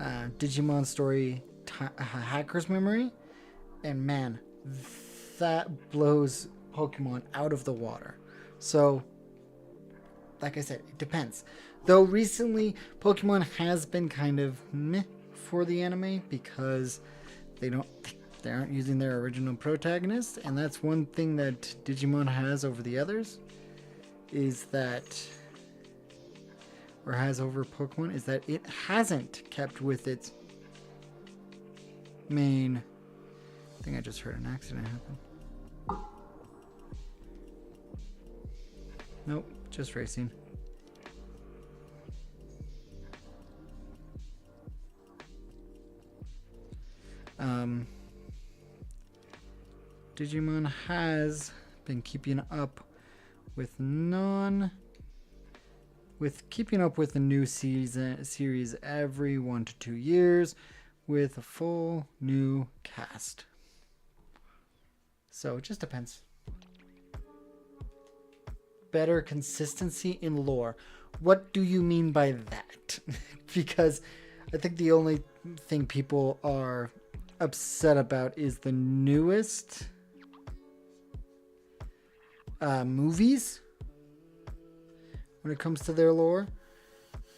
Digimon Story Hacker's Memory. And man, that blows Pokemon out of the water. So, like I said, it depends. Though recently, Pokemon has been kind of meh for the anime because they aren't using their original protagonist, and that's one thing that Digimon has over the others, is that, or has over Pokemon, is that it hasn't kept with its main. I think I just heard an accident happen. Nope, just racing. Digimon has been keeping up with the new series every 1 to 2 years with a full new cast. So it just depends. Better consistency in lore. What do you mean by that? Because I think the only thing people are upset about is the newest movies when it comes to their lore,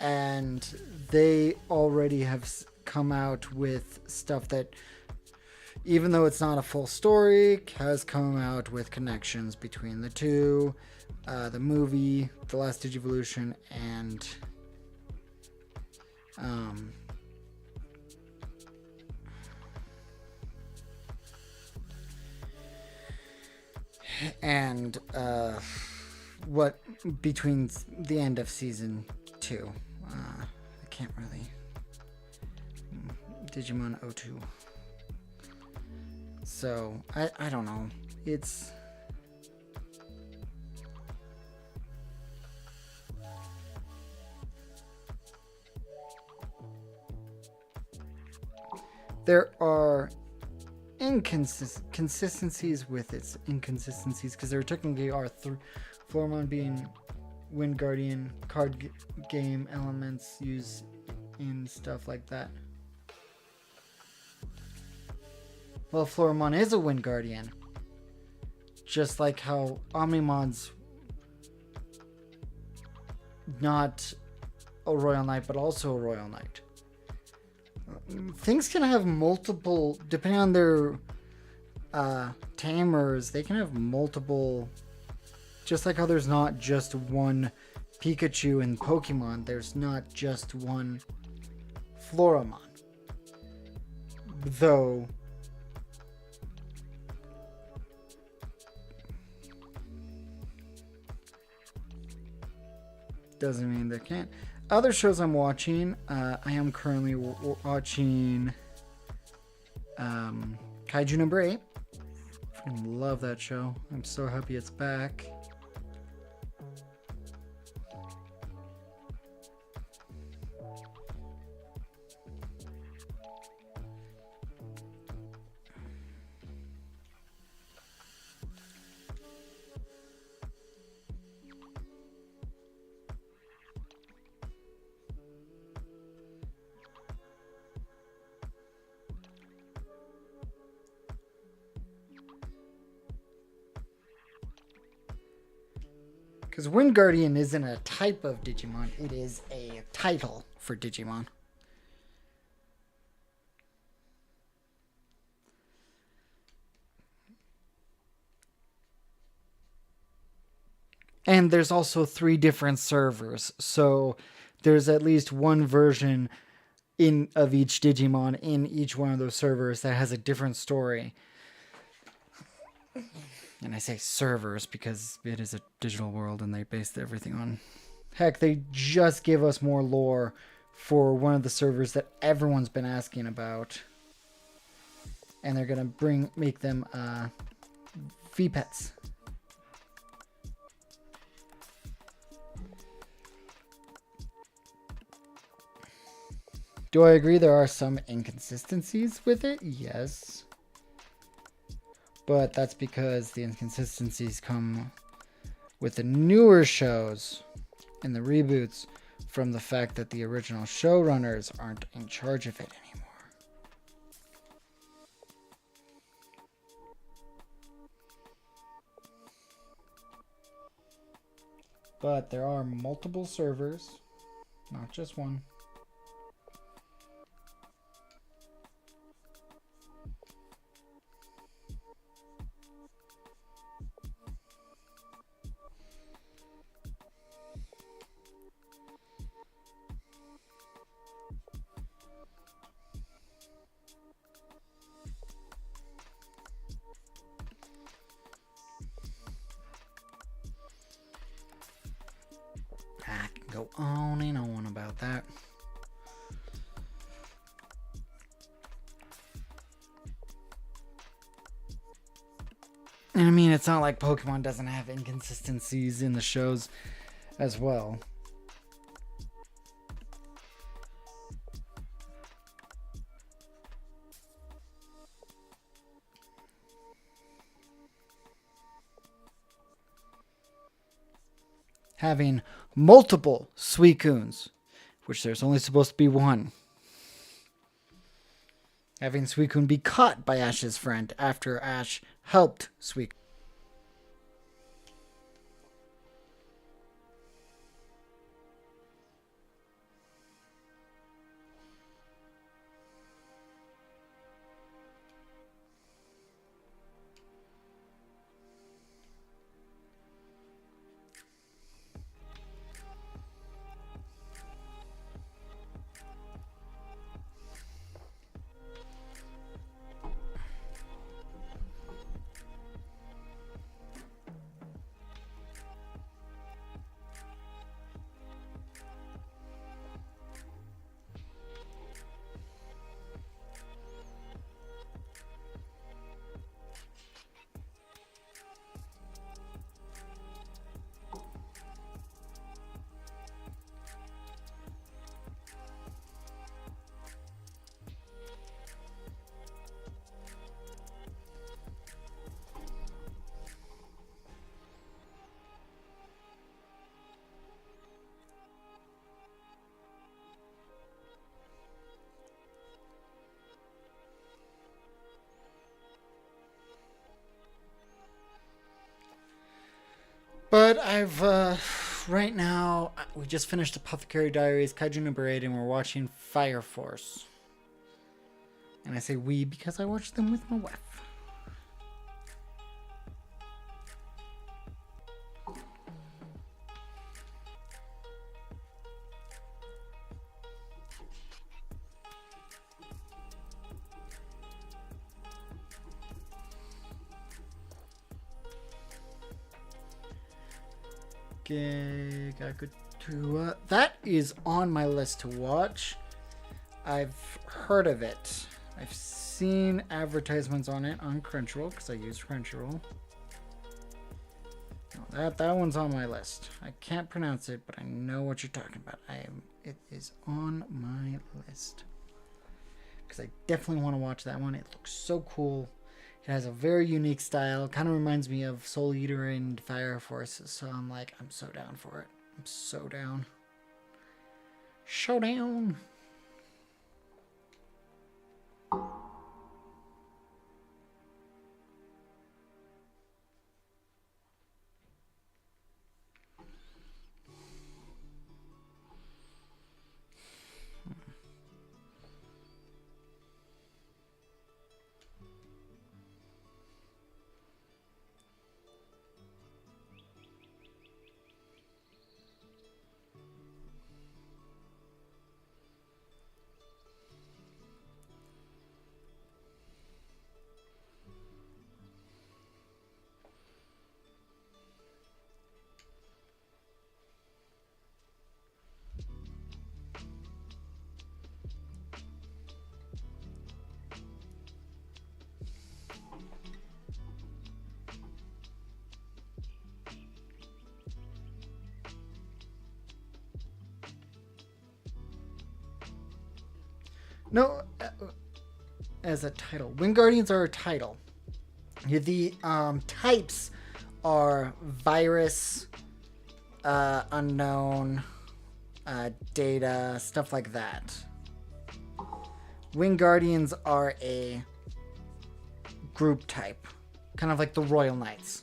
and they already have come out with stuff that, even though it's not a full story, has come out with connections between the two, the movie, The Last Digivolution, and what between the end of season 2. I can't really. Digimon 02. So I don't know. It's there are inconsistencies with its inconsistencies, because there technically are Floramon being Wind Guardian card game elements used in stuff like that. Well, Floramon is a Wind Guardian, just like how Omnimon's not a Royal Knight but also a Royal Knight. Things can have multiple, depending on their tamers, they can have multiple, just like how there's not just one Pikachu in Pokemon, there's not just one Floramon. Though doesn't mean they can't. Other shows I'm watching, I am currently watching Kaiju number 8. I love that show. I'm so happy it's back. Because Wind Guardian isn't a type of Digimon, it is a title for Digimon. And there's also 3 different servers, so there's at least one version of each Digimon in each one of those servers that has a different story. And I say servers because it is a digital world and they based everything on. Heck, they just give us more lore for one of the servers that everyone's been asking about. And they're gonna make them V-Pets. Do I agree there are some inconsistencies with it? Yes. But that's because the inconsistencies come with the newer shows and the reboots from the fact that the original showrunners aren't in charge of it anymore. But there are multiple servers, not just one. go on and on about that. And I mean, it's not like Pokemon doesn't have inconsistencies in the shows as well. Having multiple Suicunes, which there's only supposed to be one. Having Suicune be caught by Ash's friend after Ash helped Suicune. But I've, right now, we just finished Apothecary Diaries, Kaiju Number 8, and we're watching Fire Force. And I say we because I watched them with my wife. Okay, got good to, that is on my list to watch. I've heard of it. I've seen advertisements on it on Crunchyroll because I use Crunchyroll. No, that one's on my list. I can't pronounce it, but I know what you're talking about. It is on my list because I definitely want to watch that one. It looks so cool. It has a very unique style. Kind of reminds me of Soul Eater and Fire Force. So I'm like, I'm so down for it. I'm so down. Showdown. No, as a title. Wingardians are a title. The types are virus, unknown, data, stuff like that. Wingardians are a group type, kind of like the Royal Knights.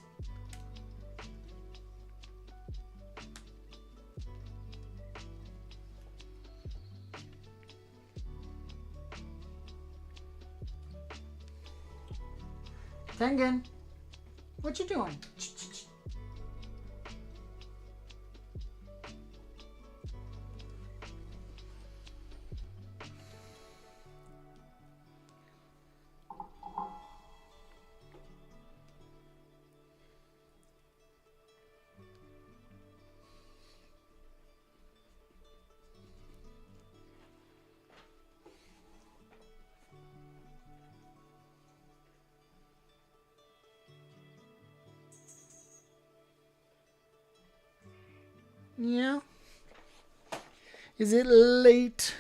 Tengen, what you doing? Yeah. Is it late?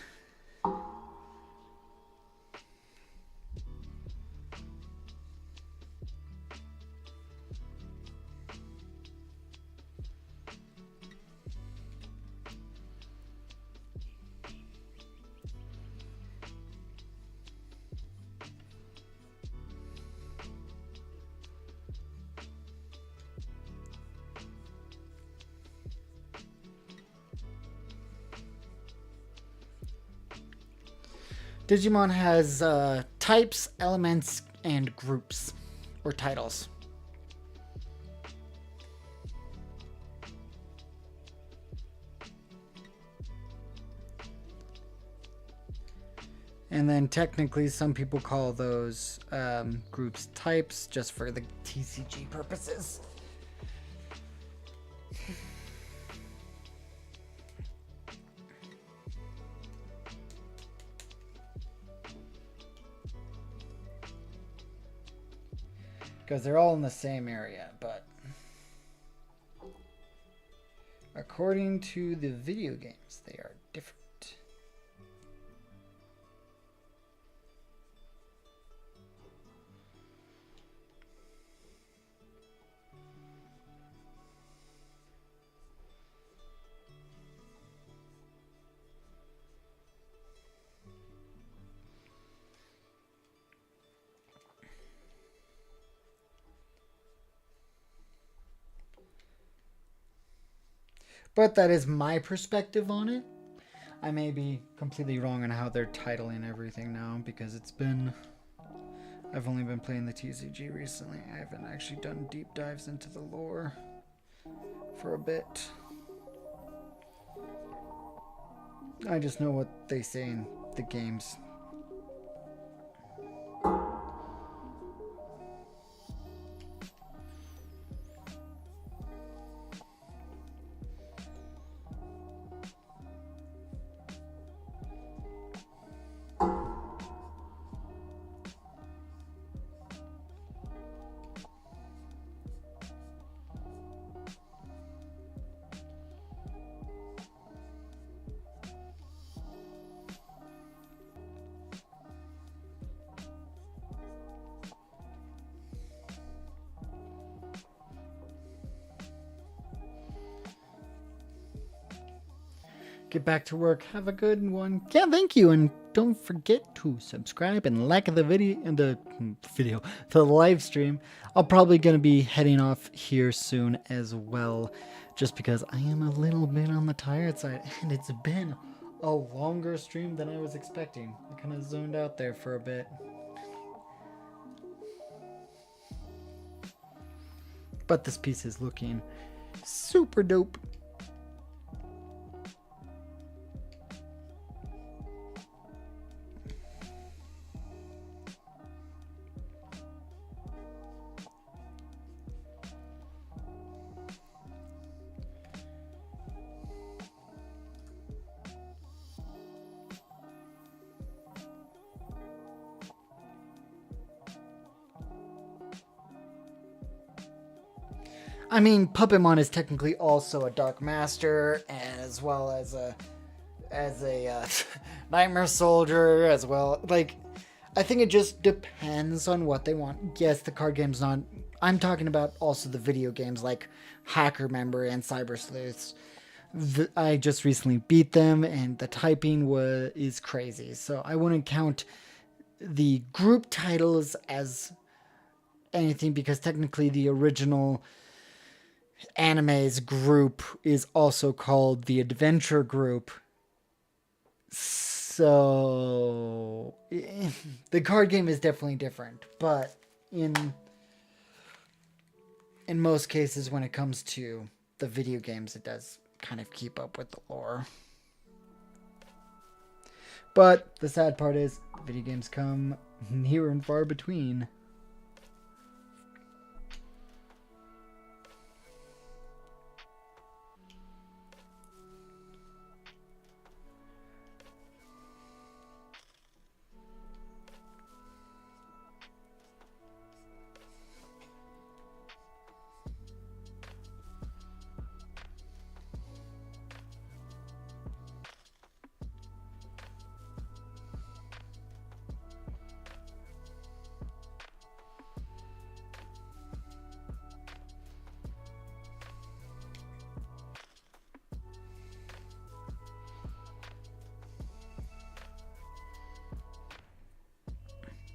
Digimon has types, elements, and groups, or titles. And then technically some people call those groups types just for the TCG purposes. Because they're all in the same area, but according to the video games, they are different. But that is my perspective on it. I may be completely wrong on how they're titling everything now because I've only been playing the TCG recently. I haven't actually done deep dives into the lore for a bit. I just know what they say in the games. Get back to work. Have a good one. Yeah, thank you. And don't forget to subscribe and like the the live stream. I'm probably going to be heading off here soon as well, just because I am a little bit on the tired side. And it's been a longer stream than I was expecting. I kind of zoned out there for a bit. But this piece is looking super dope. I mean, Puppetmon is technically also a Dark Master, as well as a Nightmare Soldier, as well. Like, I think it just depends on what they want. Yes, the card game's not. I'm talking about also the video games like Hacker Member and Cyber Sleuths. I just recently beat them, and the typing is crazy. So I wouldn't count the group titles as anything because technically the original anime's group is also called the Adventure Group. So the card game is definitely different, but in most cases when it comes to the video games, it does kind of keep up with the lore. But the sad part is video games come near and far between.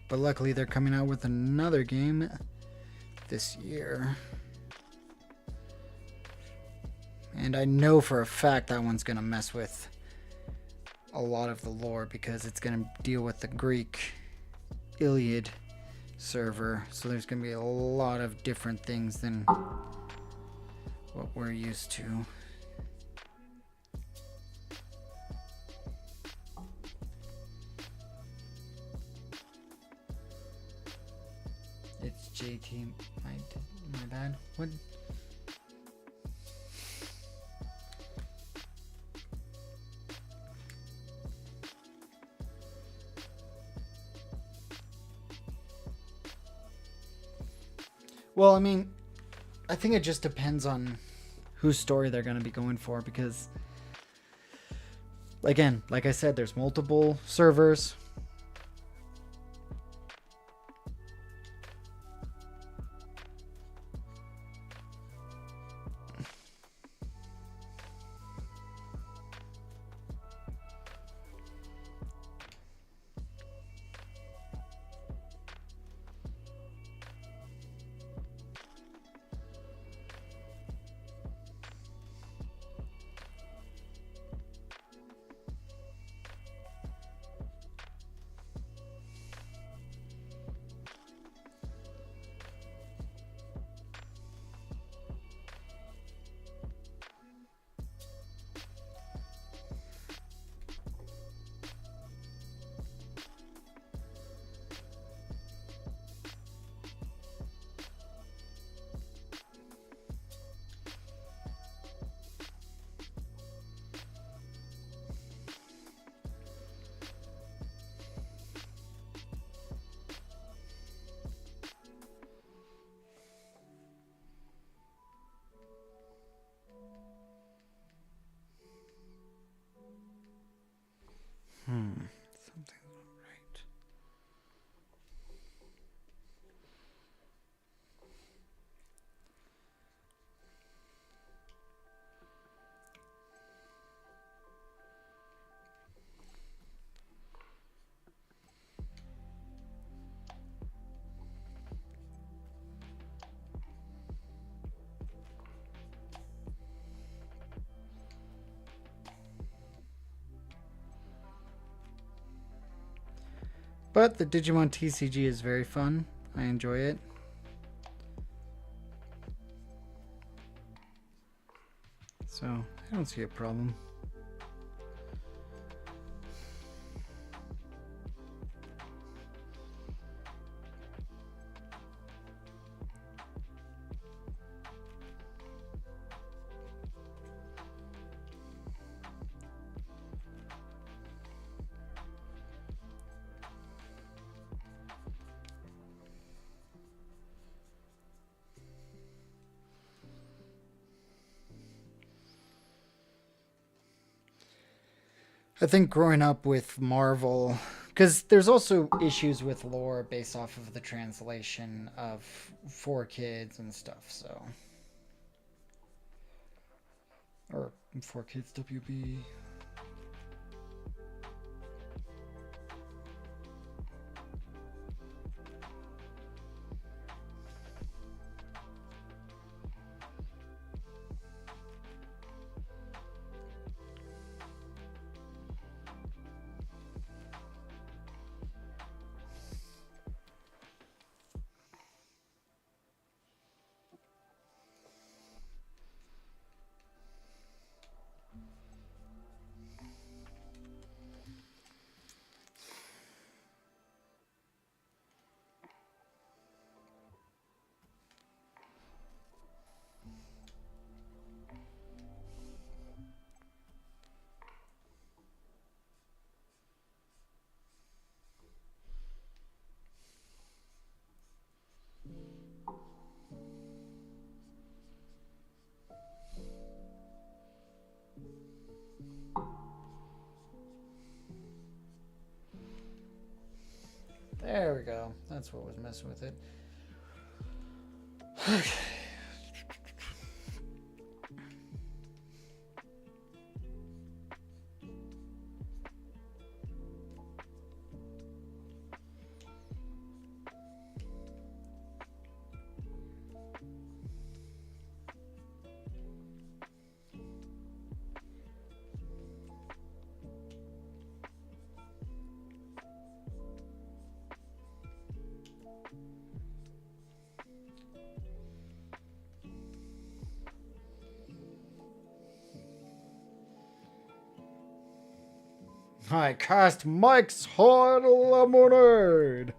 But luckily they're coming out with another game this year. And I know for a fact that one's going to mess with a lot of the lore because it's going to deal with the Greek Iliad server. So there's going to be a lot of different things than what we're used to. It's JT. My bad. What? Well, I mean, I think it just depends on whose story they're going to be going for because, again, like I said, there's multiple servers. Something's not right. But the Digimon TCG is very fun. I enjoy it. So, I don't see a problem. I think growing up with Marvel, because there's also issues with lore based off of the translation of 4Kids and stuff, so. Or 4Kids WB. There we go. That's what was messing with it. I cast Mike's Hot Lemonade.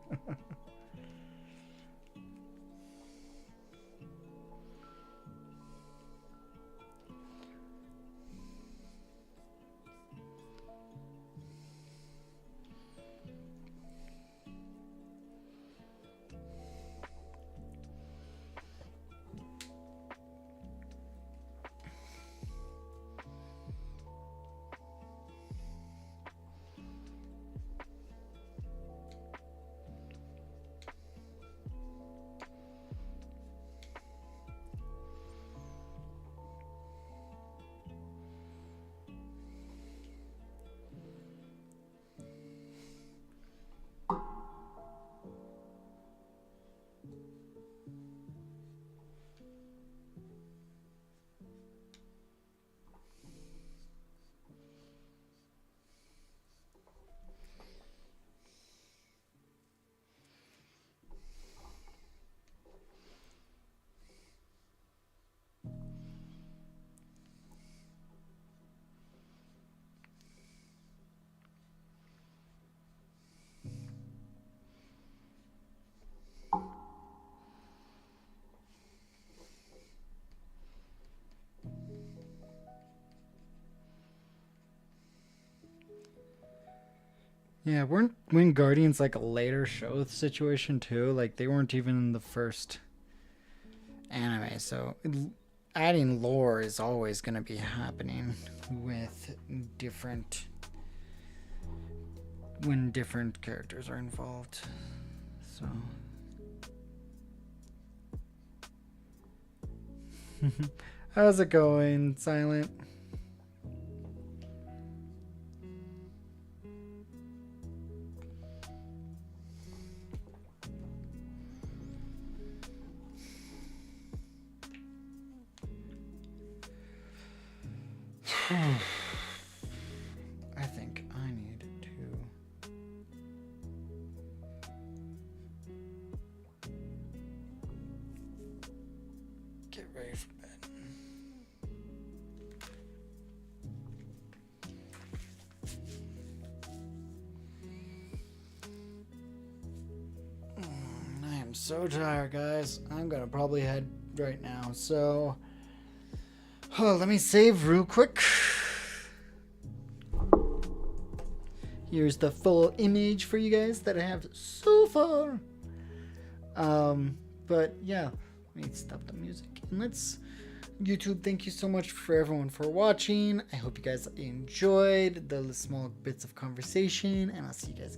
Yeah, weren't Wing Guardians like a later show situation too? Like they weren't even in the first anime, so adding lore is always going to be happening with different when different characters are involved. So how's it going, Silent? I think I need to get ready for bed. I am so tired, guys. I'm gonna probably head right now. So, let me save real quick. Here's the full image for you guys that I have so far. But yeah, let me stop the music and let's YouTube. Thank you so much for everyone for watching. I hope you guys enjoyed the small bits of conversation, and I'll see you guys again.